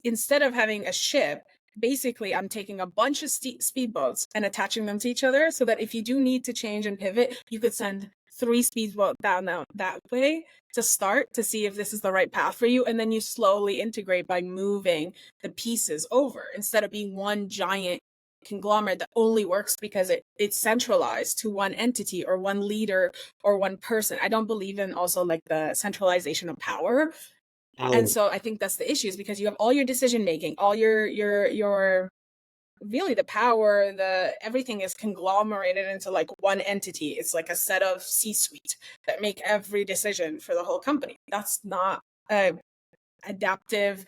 instead of having a ship, basically I'm taking a bunch of speedboats and attaching them to each other so that if you do need to change and pivot, you could send 3 speedboats down that way to start to see if this is the right path for you. And then you slowly integrate by moving the pieces over instead of being one giant conglomerate that only works because it's centralized to one entity or one leader or one person. I don't believe in also like the centralization of power. And so I think that's the issue, is because you have all your decision making, all your really the power, everything is conglomerated into like one entity. It's like a set of C-suite that make every decision for the whole company. That's not a adaptive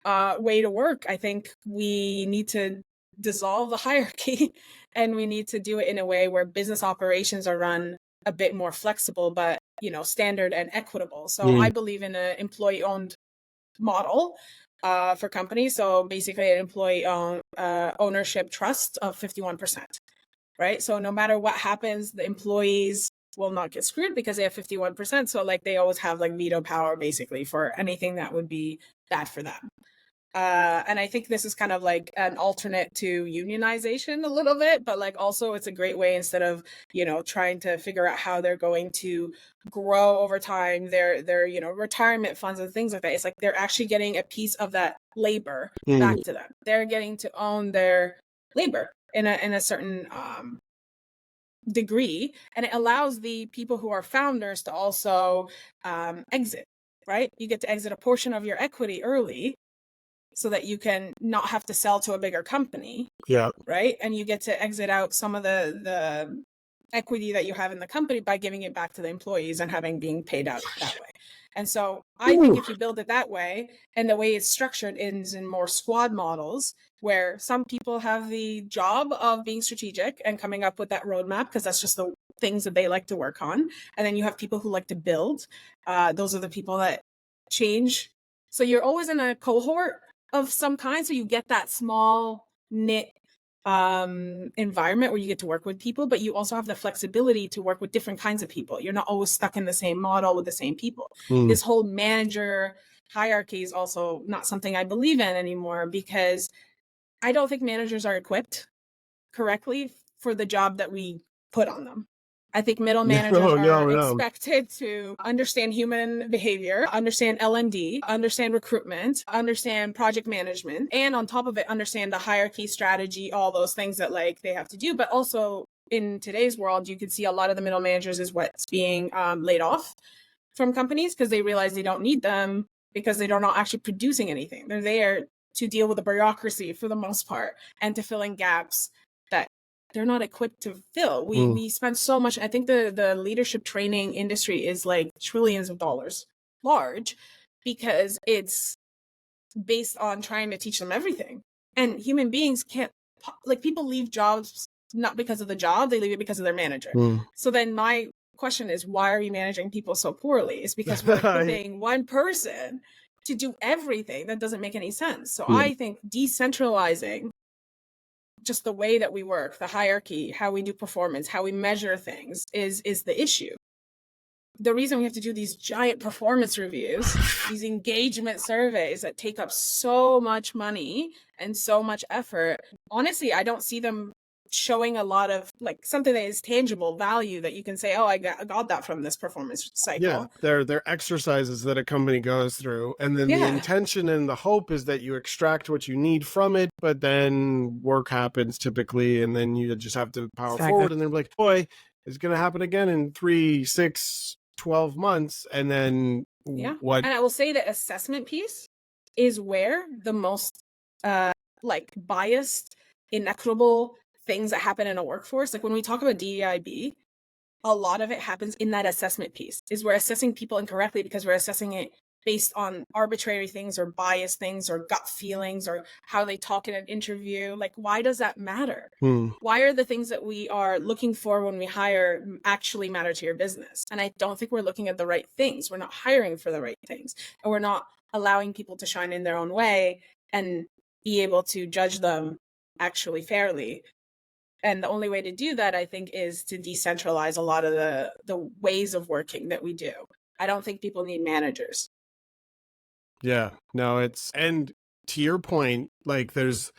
way to work. I think we need to dissolve the hierarchy and we need to do it in a way where business operations are run a bit more flexible, but standard and equitable. So I believe in an employee-owned model for companies. So basically an employee ownership trust of 51%, right? So no matter what happens, the employees will not get screwed because they have 51%. So like they always have like veto power basically for anything that would be bad for them. And I think this is kind of like an alternate to unionization a little bit, but like also it's a great way, instead of, trying to figure out how they're going to grow over time, their retirement funds and things like that. It's like they're actually getting a piece of that labor back to them. They're getting to own their labor in a certain degree, and it allows the people who are founders to also exit, right? You get to exit a portion of your equity early, so that you can not have to sell to a bigger company. Yeah. Right. And you get to exit out some of the equity that you have in the company by giving it back to the employees and being paid out that way. And so I think if you build it that way, and the way it's structured is in more squad models, where some people have the job of being strategic and coming up with that roadmap, because that's just the things that they like to work on. And then you have people who like to build. Those are the people that change. So you're always in a cohort of some kind, so you get that small knit environment where you get to work with people, but you also have the flexibility to work with different kinds of people. You're not always stuck in the same model with the same people. This whole manager hierarchy is also not something I believe in anymore, because I don't think managers are equipped correctly for the job that we put on them. I think middle managers No, are no, no. expected to understand human behavior, understand L&D, understand recruitment, understand project management, and on top of it, understand the hierarchy, strategy, all those things that like they have to do. But also in today's world, you can see a lot of the middle managers is what's being laid off from companies because they realize they don't need them because they're not actually producing anything. They're there to deal with the bureaucracy for the most part and to fill in gaps that they're not equipped to fill. We spend so much. I think the leadership training industry is like trillions of dollars large because it's based on trying to teach them everything. And human beings can't, like, people leave jobs not because of the job, they leave it because of their manager. So then my question is, why are we managing people so poorly? It's because we're equipping one person to do everything. That doesn't make any sense. So I think decentralizing just the way that we work, the hierarchy, how we do performance, how we measure things is the issue. The reason we have to do these giant performance reviews, these engagement surveys that take up so much money and so much effort, honestly, I don't see them showing a lot of like something that is tangible value that you can say, oh, I got that from this performance cycle. Yeah, they're exercises that a company goes through, and then the intention and the hope is that you extract what you need from it, but then work happens typically, and then you just have to power forward, and they're like, boy, it's going to happen again in 3, 6, 12 months, and then what? And I will say the assessment piece is where the most like biased, inequitable things that happen in a workforce, like when we talk about DEIB, a lot of it happens in that assessment piece, is we're assessing people incorrectly because we're assessing it based on arbitrary things or biased things or gut feelings or how they talk in an interview. Like, why does that matter? Why are the things that we are looking for when we hire actually matter to your business? And I don't think we're looking at the right things. We're not hiring for the right things, and we're not allowing people to shine in their own way and be able to judge them actually fairly. And the only way to do that, I think, is to decentralize a lot of the ways of working that we do. I don't think people need managers. Yeah, no, and to your point, like there's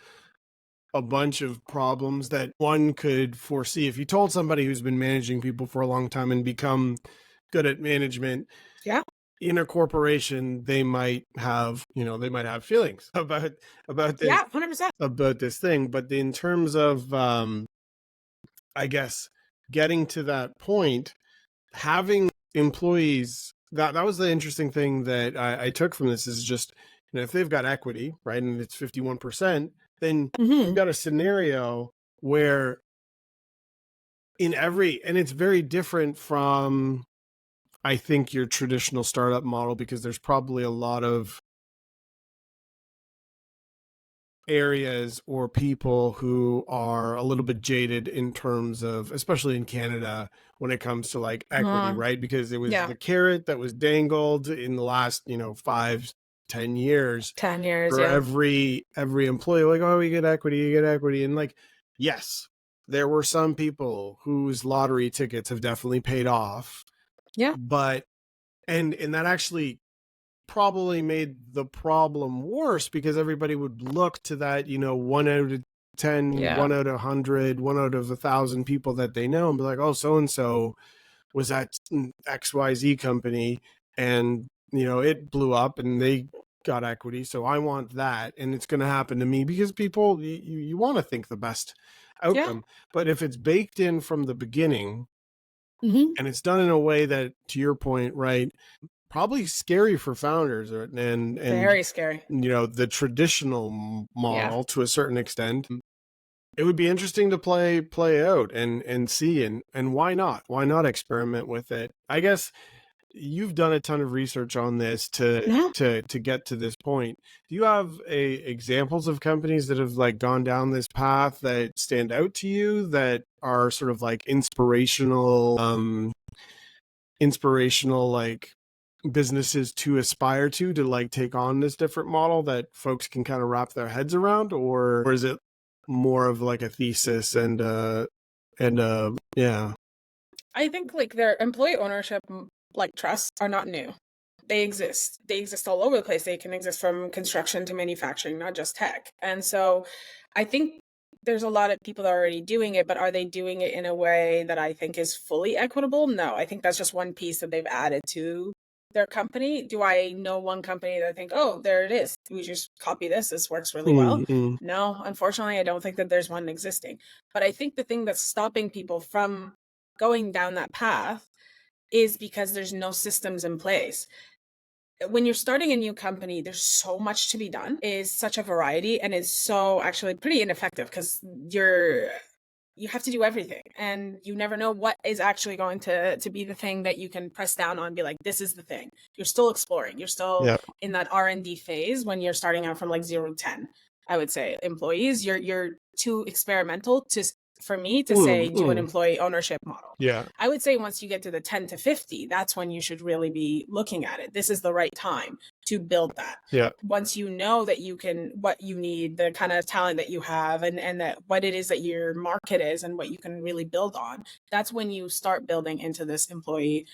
a bunch of problems that one could foresee. If you told somebody who's been managing people for a long time and become good at management, in a corporation, they might have feelings about this, 100%. about this thing. But in terms of, I guess, getting to that point, having employees, that was the interesting thing that I took from this is just, if they've got equity, right, and it's 51%, then you've got a scenario where and it's very different from, I think, your traditional startup model, because there's probably a lot of areas or people who are a little bit jaded in terms of, especially in Canada, when it comes to like equity, right? Because it was the carrot that was dangled in the last, 5, 10 years. 10 years, for every employee, like, oh, you get equity. And like, yes, there were some people whose lottery tickets have definitely paid off. Yeah. But, and that actually probably made the problem worse because everybody would look to that, 1 out of 10, 1 out of 100, 1 out of 1,000 people that they know and be like, oh, so-and-so was at XYZ company and, it blew up and they got equity. So I want that. And it's going to happen to me because people, you want to think the best outcome. But if it's baked in from the beginning and it's done in a way that, to your point, right, probably scary for founders and very scary. The traditional model to a certain extent. It would be interesting to play out and see and why not experiment with it. I guess you've done a ton of research on this to get to this point. Do you have examples of companies that have like gone down this path that stand out to you that are sort of like inspirational like businesses to aspire to like take on this different model that folks can kind of wrap their heads around, or is it more of like a thesis and I think like their employee ownership like trusts are not new. They exist all over the place. They can exist from construction to manufacturing, not just tech. And so I think there's a lot of people that are already doing it, but are they doing it in a way that I think is fully equitable? No, I think that's just one piece that they've added to their company. Do I know one company that I think, oh, there it is, we just copy this works really well? No, unfortunately, I don't think that there's one existing. But I think the thing that's stopping people from going down that path is because there's no systems in place. When you're starting a new company, there's so much to be done. It is such a variety, and it's so actually pretty ineffective because you have to do everything, and you never know what is actually going to be the thing that you can press down on and be like, this is the thing. You're still exploring. You're still in that R&D phase when you're starting out from like 0 to 10. I would say employees, you're too experimental for me to say do an employee ownership model. Yeah. I would say once you get to the 10 to 50, that's when you should really be looking at it. This is the right time to build that. Yeah. Once you know that you can, what you need, the kind of talent that you have, and that what it is that your market is and what you can really build on, that's when you start building into this employee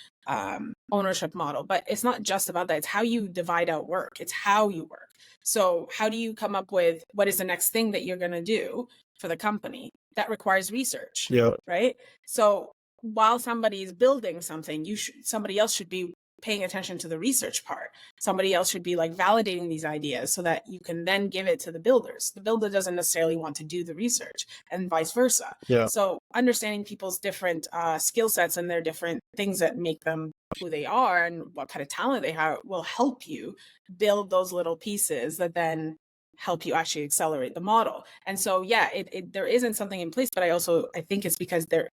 ownership model. But it's not just about that. It's how you divide out work. It's how you work. So how do you come up with what is the next thing that you're going to do for the company? That requires research, right? So while somebody is building something, somebody else should be paying attention to the research part. Somebody else should be like validating these ideas so that you can then give it to the builders. The builder doesn't necessarily want to do the research, and vice versa. So understanding people's different skill sets and their different things that make them who they are and what kind of talent they have will help you build those little pieces that then help you actually accelerate the model. And so, yeah, there isn't something in place, but I think it's because there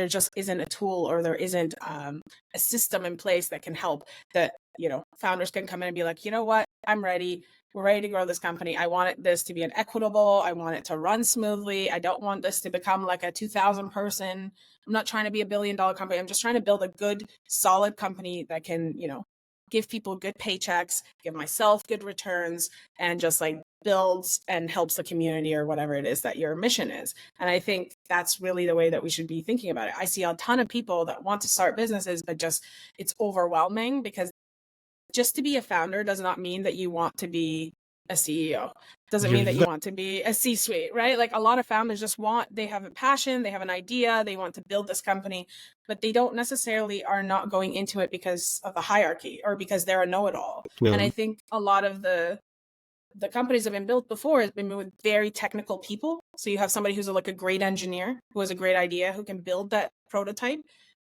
just isn't a tool, or there isn't a system in place that can help, that, founders can come in and be like, you know what, I'm ready. We're ready to grow this company. I want this to be an equitable. I want it to run smoothly. I don't want this to become like a 2,000 person. I'm not trying to be $1 billion company. I'm just trying to build a good, solid company that can, give people good paychecks, give myself good returns, and just like builds and helps the community or whatever it is that your mission is. And I think that's really the way that we should be thinking about it. I see a ton of people that want to start businesses, but just it's overwhelming, because just to be a founder does not mean that you want to be a CEO. Doesn't mean that you want to be a C-suite, right? Like a lot of founders they have a passion, they have an idea, they want to build this company, but they don't necessarily are not going into it because of the hierarchy or because they're a know-it-all. And I think a lot of the companies that have been built before has been with very technical people. So you have somebody who's like a great engineer, who has a great idea, who can build that prototype,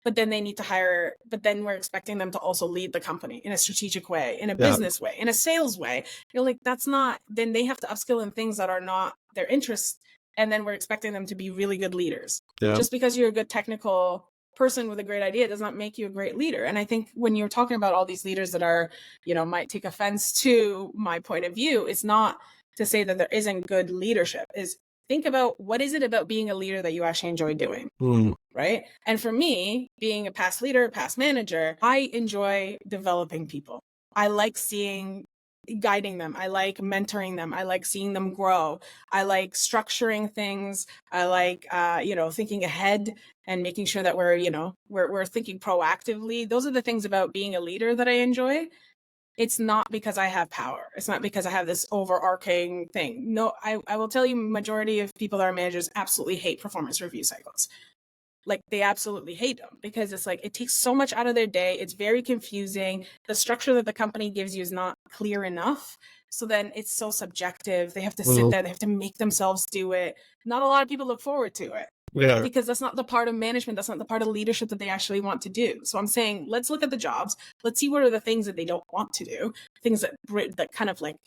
but then they need to hire, but then we're expecting them to also lead the company in a strategic way, in a business way, in a sales way. You're like, that's not, then they have to upskill in things that are not their interests. And then we're expecting them to be really good leaders. Just because you're a good technical person with a great idea does not make you a great leader. And I think when you're talking about all these leaders that are, might take offense to my point of view, it's not to say that there isn't good leadership. Is think about what is it about being a leader that you actually enjoy doing, right? And for me, being a past leader, past manager, I enjoy developing people. I like guiding them. I like mentoring them. I like seeing them grow. I like structuring things. I like, thinking ahead and making sure that we're thinking proactively. Those are the things about being a leader that I enjoy. It's not because I have power. It's not because I have this overarching thing. No, I will tell you, majority of people that are managers absolutely hate performance review cycles. Like they absolutely hate them, because it's like, it takes so much out of their day. It's very confusing. The structure that the company gives you is not clear enough. So then it's so subjective. They have to sit there. They have to make themselves do it. Not a lot of people look forward to it. Because that's not the part of management. That's not the part of leadership that they actually want to do. So I'm saying, let's look at the jobs. Let's see what are the things that they don't want to do. Things that kind of like,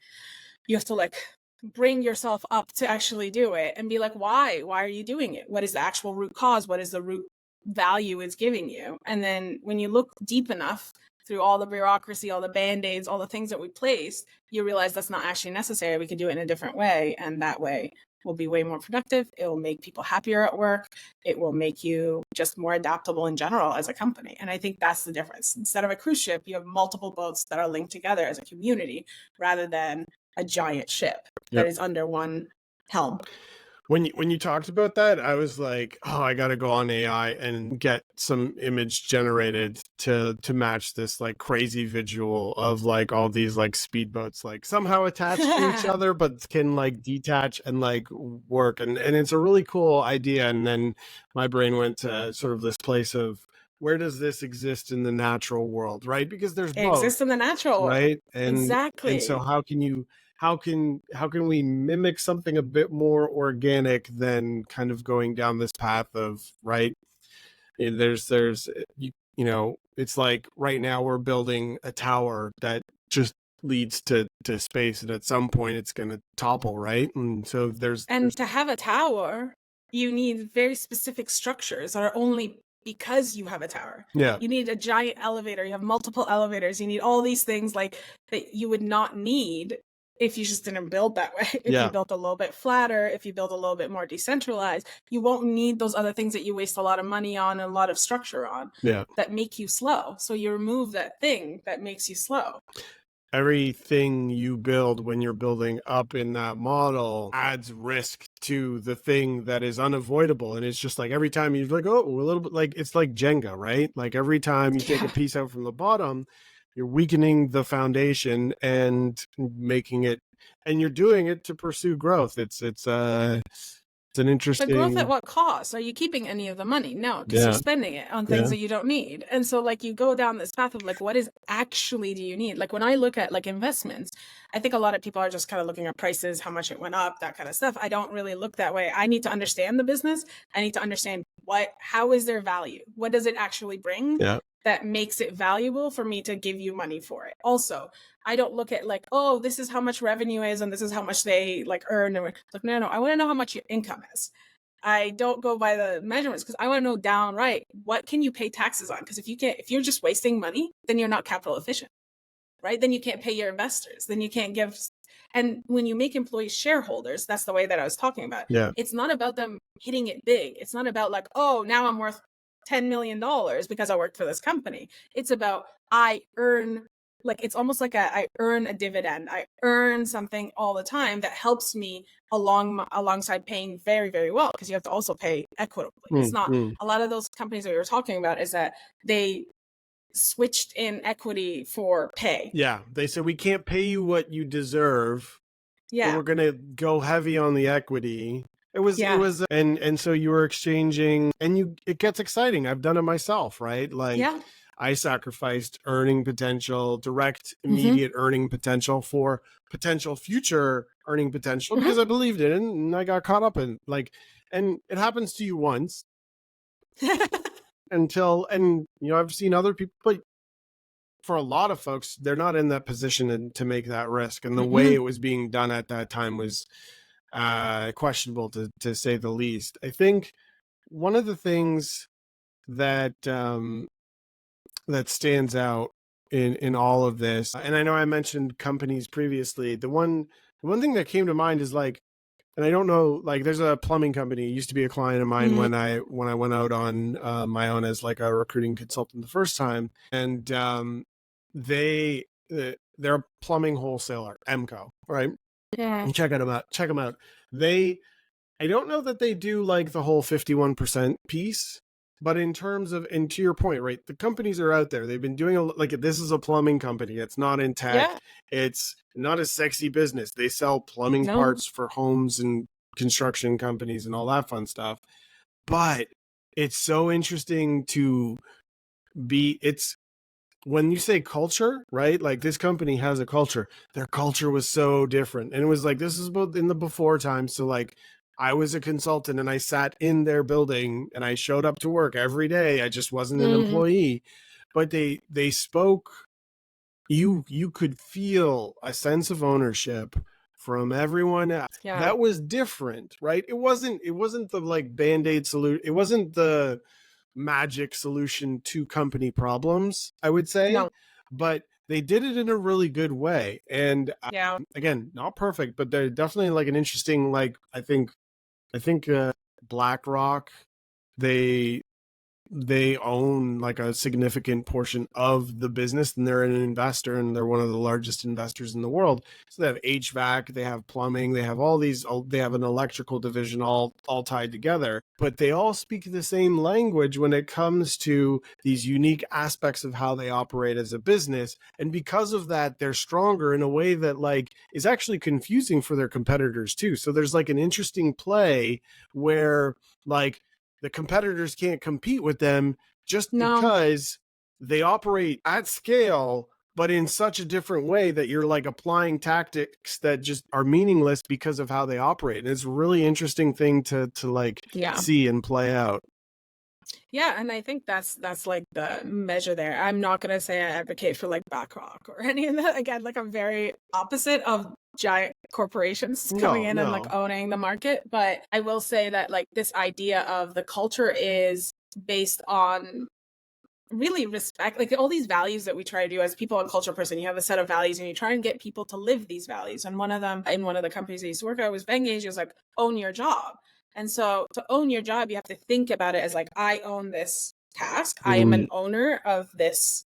you have to like bring yourself up to actually do it and be like, why are you doing it? What is the actual root cause? What is the root value it's giving you? And then when you look deep enough through all the bureaucracy, all the band-aids, all the things that we placed, you realize that's not actually necessary. We can do it in a different way. And that way will be way more productive. It will make people happier at work. It will make you just more adaptable in general as a company. And I think that's the difference. Instead of a cruise ship, you have multiple boats that are linked together as a community, rather than a giant ship that is under one helm. When you talked about that, I was like, oh, I got to go on AI and get some image generated to match this like crazy visual of like all these like speedboats like somehow attached to each other, but can like detach and like work. And it's a really cool idea. And then my brain went to sort of this place of where does this exist in the natural world, right? Because there's It both, exists in the natural world. right? And so Exactly. how can we mimic something a bit more organic than kind of going down this path of, right? There's it's like right now we're building a tower that just leads to space, and at some point it's going to topple, right? And so there's And to have a tower, you need very specific structures that are only because you have a tower. yeah You need a giant elevator, you have multiple elevators, you need all these things like that you would not need if you just didn't build that way. If you yeah built a little bit flatter, if you build a little bit more decentralized, you won't need those other things that you waste a lot of money on and a lot of structure on yeah that make you slow. So you remove that thing that makes you slow. Everything you build when you're building up in that model adds risk to the thing that is unavoidable. And it's just like every time you're like, oh, a little bit, like it's like Jenga, right? Like every time you take a Yeah. piece out from the bottom, you're weakening the foundation and making it, and you're doing it to pursue growth. It's an But growth at interesting. what cost? Are you keeping any of the money? No, because you're Yeah, spending it on things yeah, that you don't need. And so like you go down this path of like, what is actually do you need? Like when I look at like investments, I think a lot of people are just kind of looking at prices, how much it went up, that kind of stuff. I don't really look that way. I need to understand the business. I need to understand how is their value? What does it actually bring yeah. that makes it valuable for me to give you money for it? Also, I don't look at like, oh, this is how much revenue is and this is how much they like earn. And like, no, I want to know how much your income is. I don't go by the measurements because I want to know downright what can you pay taxes on? Because if you're just wasting money, then you're not capital efficient, right? Then you can't pay your investors. Then you can't give. And when you make employees shareholders, that's the way that I was talking about. Yeah. It's not about them hitting it big. It's not about like, oh, now I'm worth $10 million because I worked for this company. It's about I earn like it's almost like I earn a dividend. I earn something all the time that helps me alongside paying very, very well because you have to also pay equitably. It's not Mm. a lot of those companies that we were talking about is that they switched in equity for pay. Yeah. They said we can't pay you what you deserve, but Yeah. we're gonna go heavy on the equity. It Yeah. was, and so you were exchanging, and it gets exciting. I've done it myself, right? Like Yeah. I sacrificed earning potential, direct, Mm-hmm. immediate earning potential for potential future earning potential because Mm-hmm. I believed in it, and I got caught up in like, and it happens to you once and I've seen other people, but for a lot of folks, they're not in that position to make that risk. And the way Mm-mm. it was being done at that time was questionable to say the least. I think one of the things that that stands out in all of this, and I know I mentioned companies previously. The one thing that came to mind is like, and I don't know, like there's a plumbing company. It used to be a client of mine Mm-hmm. when I went out on my own as like a recruiting consultant the first time, and they they're a plumbing wholesaler, MCO, right? Yeah. And check them out. Check them out. They I don't know that they do like the whole 51% piece, but in terms of, and to your point, right? The companies are out there. They've been doing like this is a plumbing company. It's not in tech. Yeah. It's not a sexy business. They sell plumbing No. parts for homes and construction companies and all that fun stuff. But it's so interesting to it's when you say culture, right? Like this company has a culture. Their culture was so different. And it was like, this is both in the before times. So like I was a consultant and I sat in their building and I showed up to work every day. I just wasn't an Mm-hmm. employee. But they spoke, you could feel a sense of ownership from everyone. Yeah. That was different, right? It wasn't the like band-aid solution. It wasn't the magic solution to company problems, I would say, No. but they did it in a really good way. And Yeah. again, not perfect, but they're definitely like an interesting, like I think BlackRock, they they own like a significant portion of the business, and they're an investor, and they're one of the largest investors in the world. So they have HVAC, they have plumbing, they have all these, they have an electrical division all tied together, but they all speak the same language when it comes to these unique aspects of how they operate as a business. And because of that, they're stronger in a way that like is actually confusing for their competitors too. So there's like an interesting play where like the competitors can't compete with them just No. because they operate at scale, but in such a different way that you're like applying tactics that just are meaningless because of how they operate. And it's a really interesting thing to like Yeah. see and play out. Yeah, and I think that's like the measure there. I'm not gonna say I advocate for like BlackRock or any of that. Again, like I'm very opposite of giant corporations coming in and like owning the market. But I will say that like this idea of the culture is based on really respect, like all these values that we try to do as people and culture person. You have a set of values and you try and get people to live these values. And one of them in one of the companies I used to work at was Vengeance. It was like, own your job. And so to own your job, you have to think about it as like, I own this task. I am an owner of this,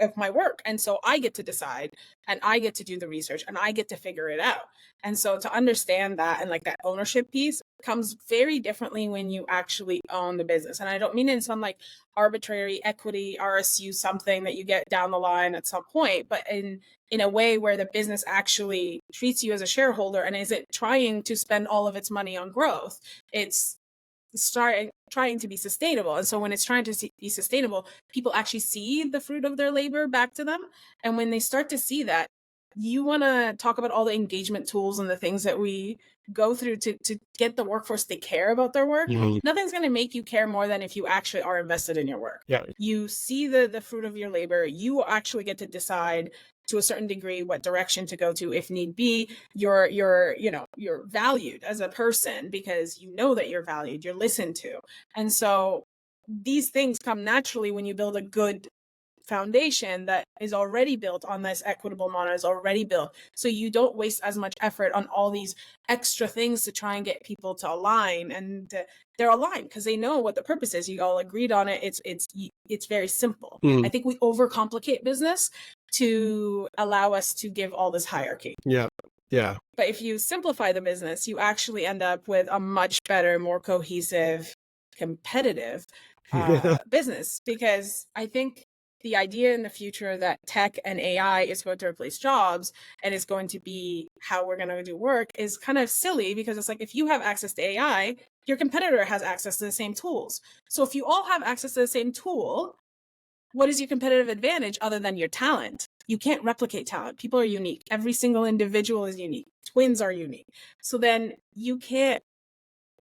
of my work. And so I get to decide and I get to do the research and I get to figure it out. And so to understand that and like that ownership piece comes very differently when you actually own the business. And I don't mean in some like arbitrary equity RSU something that you get down the line at some point, but in a way where the business actually treats you as a shareholder and isn't trying to spend all of its money on growth. It's trying to be sustainable. And so when it's trying to be sustainable, people actually see the fruit of their labor back to them. And when they start to see that, you want to talk about all the engagement tools and the things that we go through to get the workforce to care about their work. Nothing's going to make you care more than if you actually are invested in your work. Yeah. You see the fruit of your labor. You actually get to decide to a certain degree what direction to go to if need be. You're valued as a person because you know that you're valued, you're listened to. And so these things come naturally when you build a good foundation that is already built on this equitable model, is already built. So you don't waste as much effort on all these extra things to try and get people to align, and they're aligned because they know what the purpose is. You all agreed on it. It's very simple. I think we overcomplicate business to allow us to give all this hierarchy. Yeah. Yeah. But if you simplify the business, you actually end up with a much better, more cohesive, competitive business. Because I think the idea in the future that tech and AI is going to replace jobs and is going to be how we're going to do work is kind of silly, because it's like, if you have access to AI, your competitor has access to the same tools. So if you all have access to the same tool, what is your competitive advantage other than your talent? You can't replicate talent. People are unique. Every single individual is unique. Twins are unique. So then you can't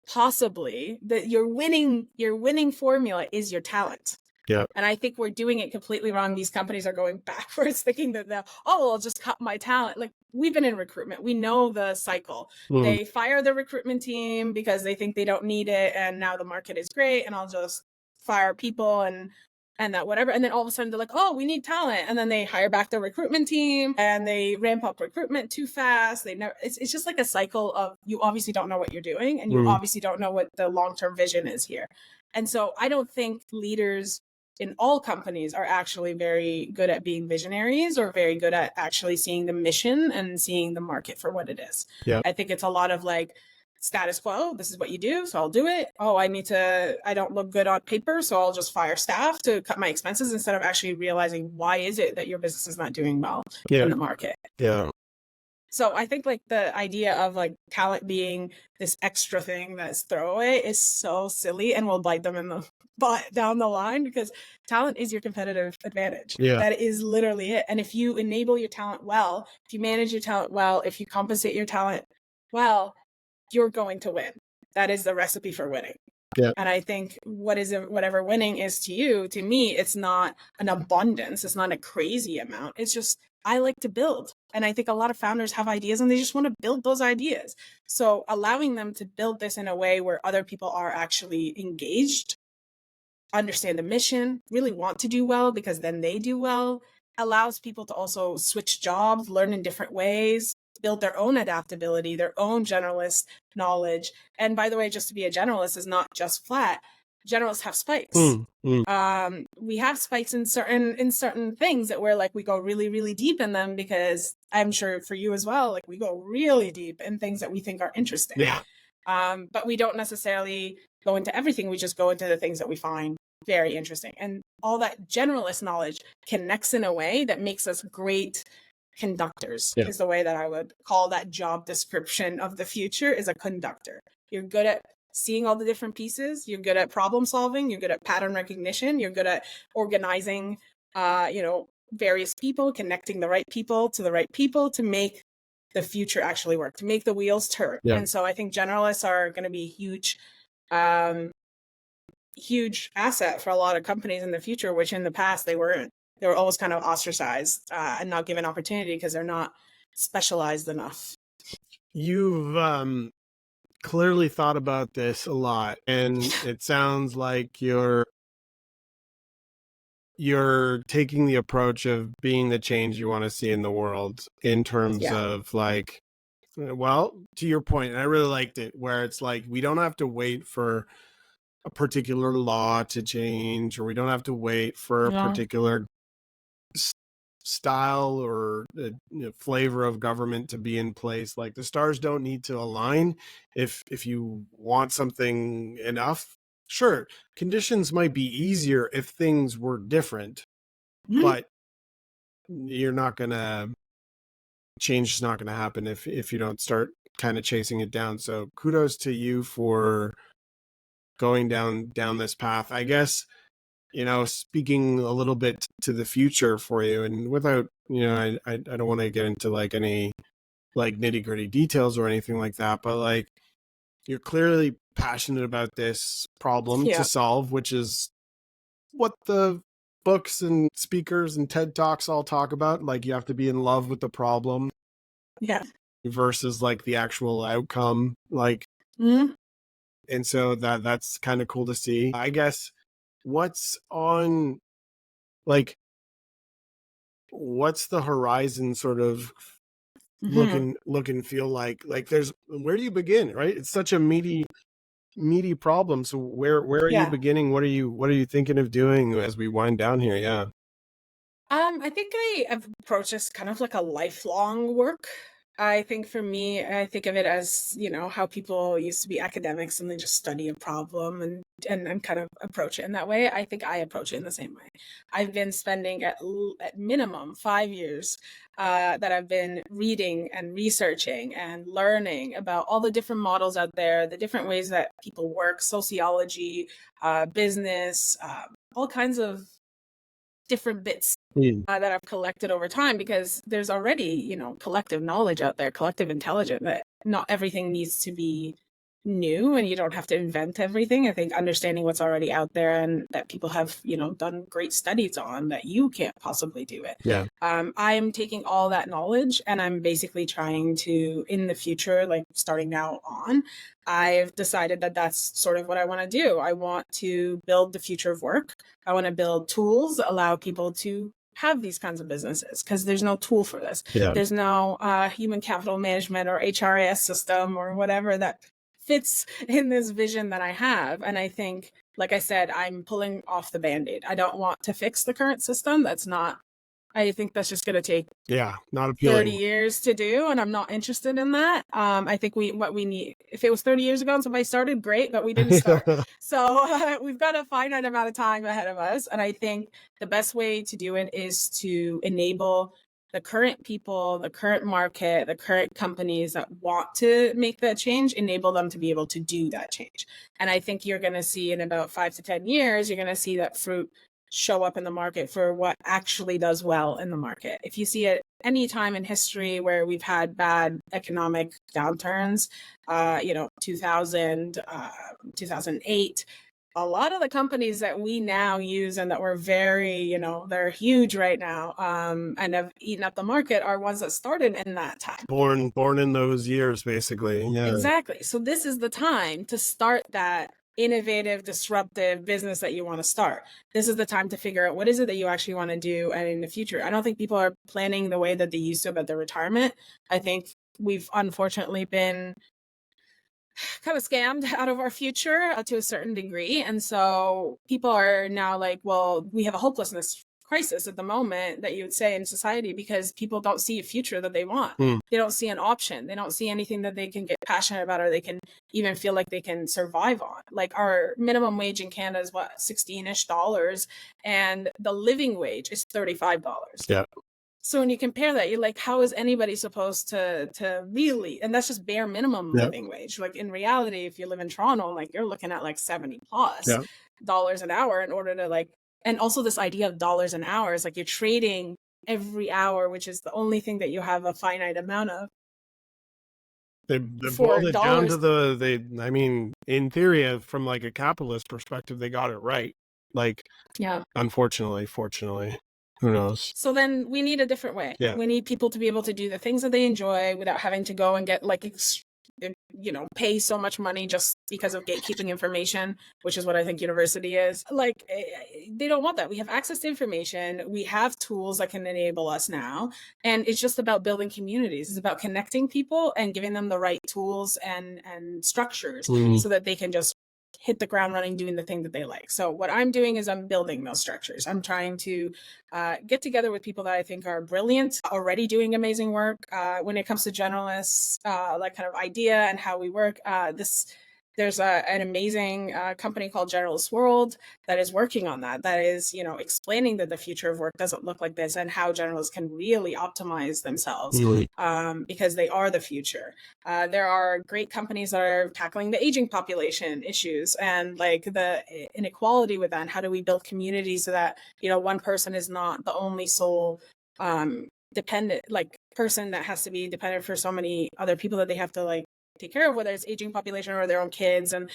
possibly, that your winning formula is your talent. Yeah. And I think we're doing it completely wrong. These companies are going backwards, thinking that I'll just cut my talent. Like, we've been in recruitment. We know the cycle. They fire the recruitment team because they think they don't need it. And now the market is great. And I'll just fire people and that whatever. And then all of a sudden they're like, oh, we need talent. And then they hire back the recruitment team and they ramp up recruitment too fast. It's just like a cycle of, you obviously don't know what you're doing and you obviously don't know what the long-term vision is here. And so I don't think leaders in all companies are actually very good at being visionaries or very good at actually seeing the mission and seeing the market for what it is. Yeah. I think it's a lot of like, status quo, this is what you do, so I'll do it. Oh, I don't look good on paper, so I'll just fire staff to cut my expenses, instead of actually realizing why is it that your business is not doing well in the market. Yeah. So I think like the idea of like talent being this extra thing that's throwaway is so silly and will bite them in the butt down the line, because talent is your competitive advantage. Yeah. That is literally it. And if you enable your talent well, if you manage your talent well, if you compensate your talent well, you're going to win. That is the recipe for winning. Yeah. And I think whatever winning is to you, to me, it's not an abundance. It's not a crazy amount. It's just, I like to build. And I think a lot of founders have ideas and they just want to build those ideas. So allowing them to build this in a way where other people are actually engaged, understand the mission, really want to do well, because then they do well, allows people to also switch jobs, learn in different ways, build their own adaptability, their own generalist knowledge. And by the way, just to be a generalist is not just flat. generalists have spikes. We have spikes in certain things that we're like, we go really, really deep in them, because I'm sure for you as well, like we go really deep in things that we think are interesting. Yeah. But we don't necessarily go into everything. We just go into the things that we find very interesting. And all that generalist knowledge connects in a way that makes us great conductors, Yeah. is the way that I would call that job description of the future, is a conductor. You're good at seeing all the different pieces. You're good at problem solving. You're good at pattern recognition. You're good at organizing, various people, connecting the right people to make the future actually work, to make the wheels turn. Yeah. And so I think generalists are going to be huge asset for a lot of companies in the future, which in the past they weren't. They were always kind of ostracized and not given opportunity because they're not specialized enough. You've clearly thought about this a lot, and it sounds like you're taking the approach of being the change you want to see in the world, in terms of like, well, to your point, and I really liked it, where it's like, we don't have to wait for a particular law to change, or we don't have to wait for a particular style or flavor of government to be in place. Like, the stars don't need to align. If you want something enough, sure, conditions might be easier if things were different, but you're not gonna change is not gonna happen if you don't start kind of chasing it down. So kudos to you for going down this path. I guess, speaking a little bit to the future for you, and without, I don't want to get into like any like nitty gritty details or anything like that, but like, you're clearly passionate about this problem to solve, which is what the books and speakers and TED Talks all talk about. Like, you have to be in love with the problem versus like the actual outcome. Like, and so that's kind of cool to see. I guess, what's on, like, what's the horizon sort of look and feel like? Like, there's, where do you begin, right? It's such a meaty problem. So where are you beginning? What are you thinking of doing as we wind down here? I think I've approached this kind of like a lifelong work. I think for me, I think of it as, how people used to be academics and they just study a problem and kind of approach it in that way. I think I approach it in the same way. I've been spending at minimum 5 years that I've been reading and researching and learning about all the different models out there, the different ways that people work, sociology, business, all kinds of different bits that I've collected over time, because there's already, collective knowledge out there, collective intelligence, that not everything needs to be new and you don't have to invent everything. I think understanding what's already out there and that people have, done great studies on, that you can't possibly do it. I'm taking all that knowledge and I'm basically trying to, in the future, like starting now on, I've decided that that's sort of what I want to do. I want to build the future of work. I want to build tools that allow people to have these kinds of businesses, because there's no tool for this. There's no human capital management or HRIS system or whatever that fits in this vision that I have. And I think, like I said, I'm pulling off the Band-Aid. I don't want to fix the current system. I think that's just going to take not appealing. 30 years to do, and I'm not interested in that. I think what we need, if it was 30 years ago and somebody started, great, but we didn't start. So we've got a finite amount of time ahead of us, and I think the best way to do it is to enable the current people, the current market, the current companies that want to make that change, enable them to be able to do that change. And I think you're going to see in about 5 to 10 years, you're going to see that fruit show up in the market for what actually does well in the market. If you see it any time in history where we've had bad economic downturns, 2000, 2008, a lot of the companies that we now use and that were very, they're huge right now, and have eaten up the market, are ones that started in that time. Born in those years, basically. Exactly. So this is the time to start that innovative, disruptive business that you want to start. This is the time to figure out what is it that you actually want to do and in the future. I don't think people are planning the way that they used to about their retirement. I think we've unfortunately been kind of scammed out of our future to a certain degree. And so people are now like, well, we have a hopelessness crisis at the moment, that you would say, in society, because people don't see a future that they want. They don't see an option. They don't see anything that they can get passionate about, or they can even feel like they can survive on. Like, our minimum wage in Canada is what, 16-ish dollars, and the living wage is $35. Yeah. So when you compare that, you're like, how is anybody supposed to really, and that's just bare minimum living wage. Like, in reality, if you live in Toronto, like, you're looking at like 70 plus dollars an hour in order to like, and also this idea of dollars an hour is like you're trading every hour, which is the only thing that you have a finite amount of. They boiled it down to I mean, in theory, from like a capitalist perspective, they got it right. Like, unfortunately, fortunately, who knows? So then we need a different way. Yeah. We need people to be able to do the things that they enjoy without having to go and get like, pay so much money just because of gatekeeping information, which is what I think university is. Like, they don't want that. We have access to information. We have tools that can enable us now. And it's just about building communities. It's about connecting people and giving them the right tools and structures so that they can just hit the ground running doing the thing that they like. So what I'm doing is I'm building those structures. I'm trying to get together with people that I think are brilliant, already doing amazing work. When it comes to generalists, like kind of idea and how we work, there's an amazing company called Generalists World that is working on that. That is, explaining that the future of work doesn't look like this, and how generalists can really optimize themselves because they are the future. There are great companies that are tackling the aging population issues and like the inequality with that. And how do we build communities so that, one person is not the only sole dependent, like, person that has to be dependent for so many other people that they have to like take care of, whether it's aging population or their own kids, and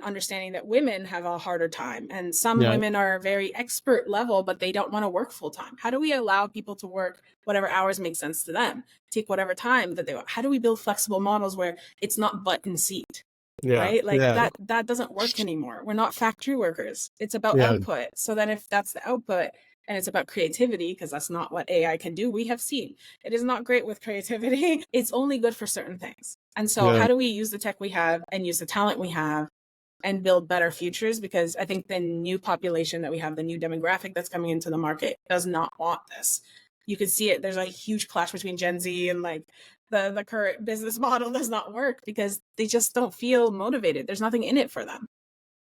understanding that women have a harder time, and some women are very expert level, but they don't want to work full time. How do we allow people to work whatever hours make sense to them, take whatever time that they want? How do we build flexible models where it's not butt and seat? Right? Like that doesn't work anymore. We're not factory workers. It's about output. So then if that's the output, and it's about creativity, because that's not what AI can do, we have seen it is not great with creativity. It's only good for certain things. And so how do we use the tech we have and use the talent we have and build better futures? Because I think the new population that we have, the new demographic that's coming into the market, does not want this. You can see it. There's a huge clash between Gen Z and like the current business model does not work because they just don't feel motivated. There's nothing in it for them.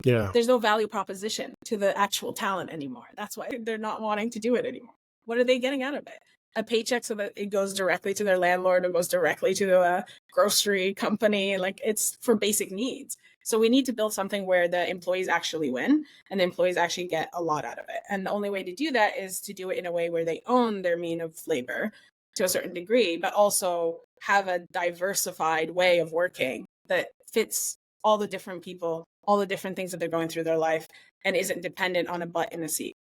There's no value proposition to the actual talent anymore. That's why they're not wanting to do it anymore. What are they getting out of it? A paycheck so that it goes directly to their landlord or goes directly to the grocery company. Like, it's for basic needs. So we need to build something where the employees actually win and the employees actually get a lot out of it. And the only way to do that is to do it in a way where they own their mean of labor to a certain degree, but also have a diversified way of working that fits all the different people, all the different things that they're going through their life, and isn't dependent on a butt in a seat.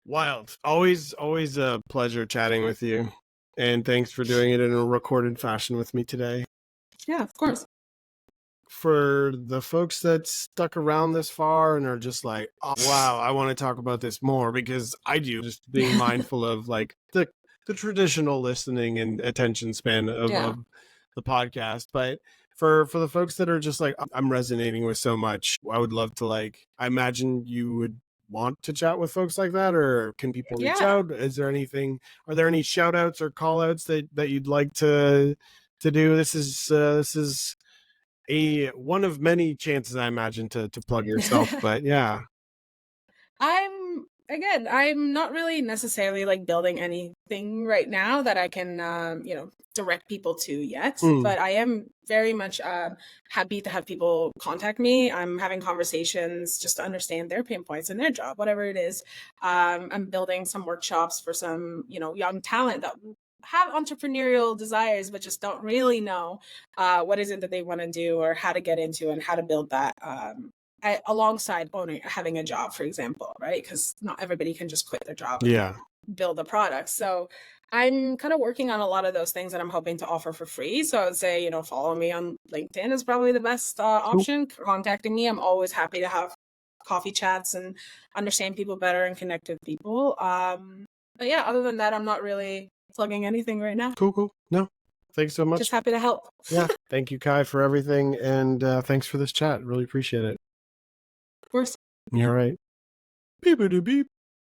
Wild. Always a pleasure chatting with you. And thanks for doing it in a recorded fashion with me today. Yeah, of course. For the folks that stuck around this far and are just like, oh, wow, I want to talk about this more, because I do, just being mindful of like the traditional listening and attention span of the podcast. But for the folks that are just like, I'm resonating with so much, I would love to, like, I imagine you would want to chat with folks like that, or can people reach out? Is there anything, are there any shout outs or call outs that you'd like to do? This is one of many chances, I imagine, to plug yourself, but yeah. I'm not really necessarily like building anything right now that I can, direct people to yet, but I am very much happy to have people contact me. I'm having conversations just to understand their pain points in their job, whatever it is. I'm building some workshops for some, young talent that have entrepreneurial desires, but just don't really know what is it that they want to do or how to get into and how to build that alongside having a job, for example, right? Because not everybody can just quit their job and build a product. So I'm kind of working on a lot of those things that I'm hoping to offer for free. So I would say, follow me on LinkedIn is probably the best option. Contacting me. I'm always happy to have coffee chats and understand people better and connect with people. But yeah, other than that, I'm not really plugging anything right now. Cool. No, thanks so much. Just happy to help. Yeah. Thank you, Kai, for everything, and thanks for this chat. Really appreciate it. Of course. All right. Beep-a-doo-beep.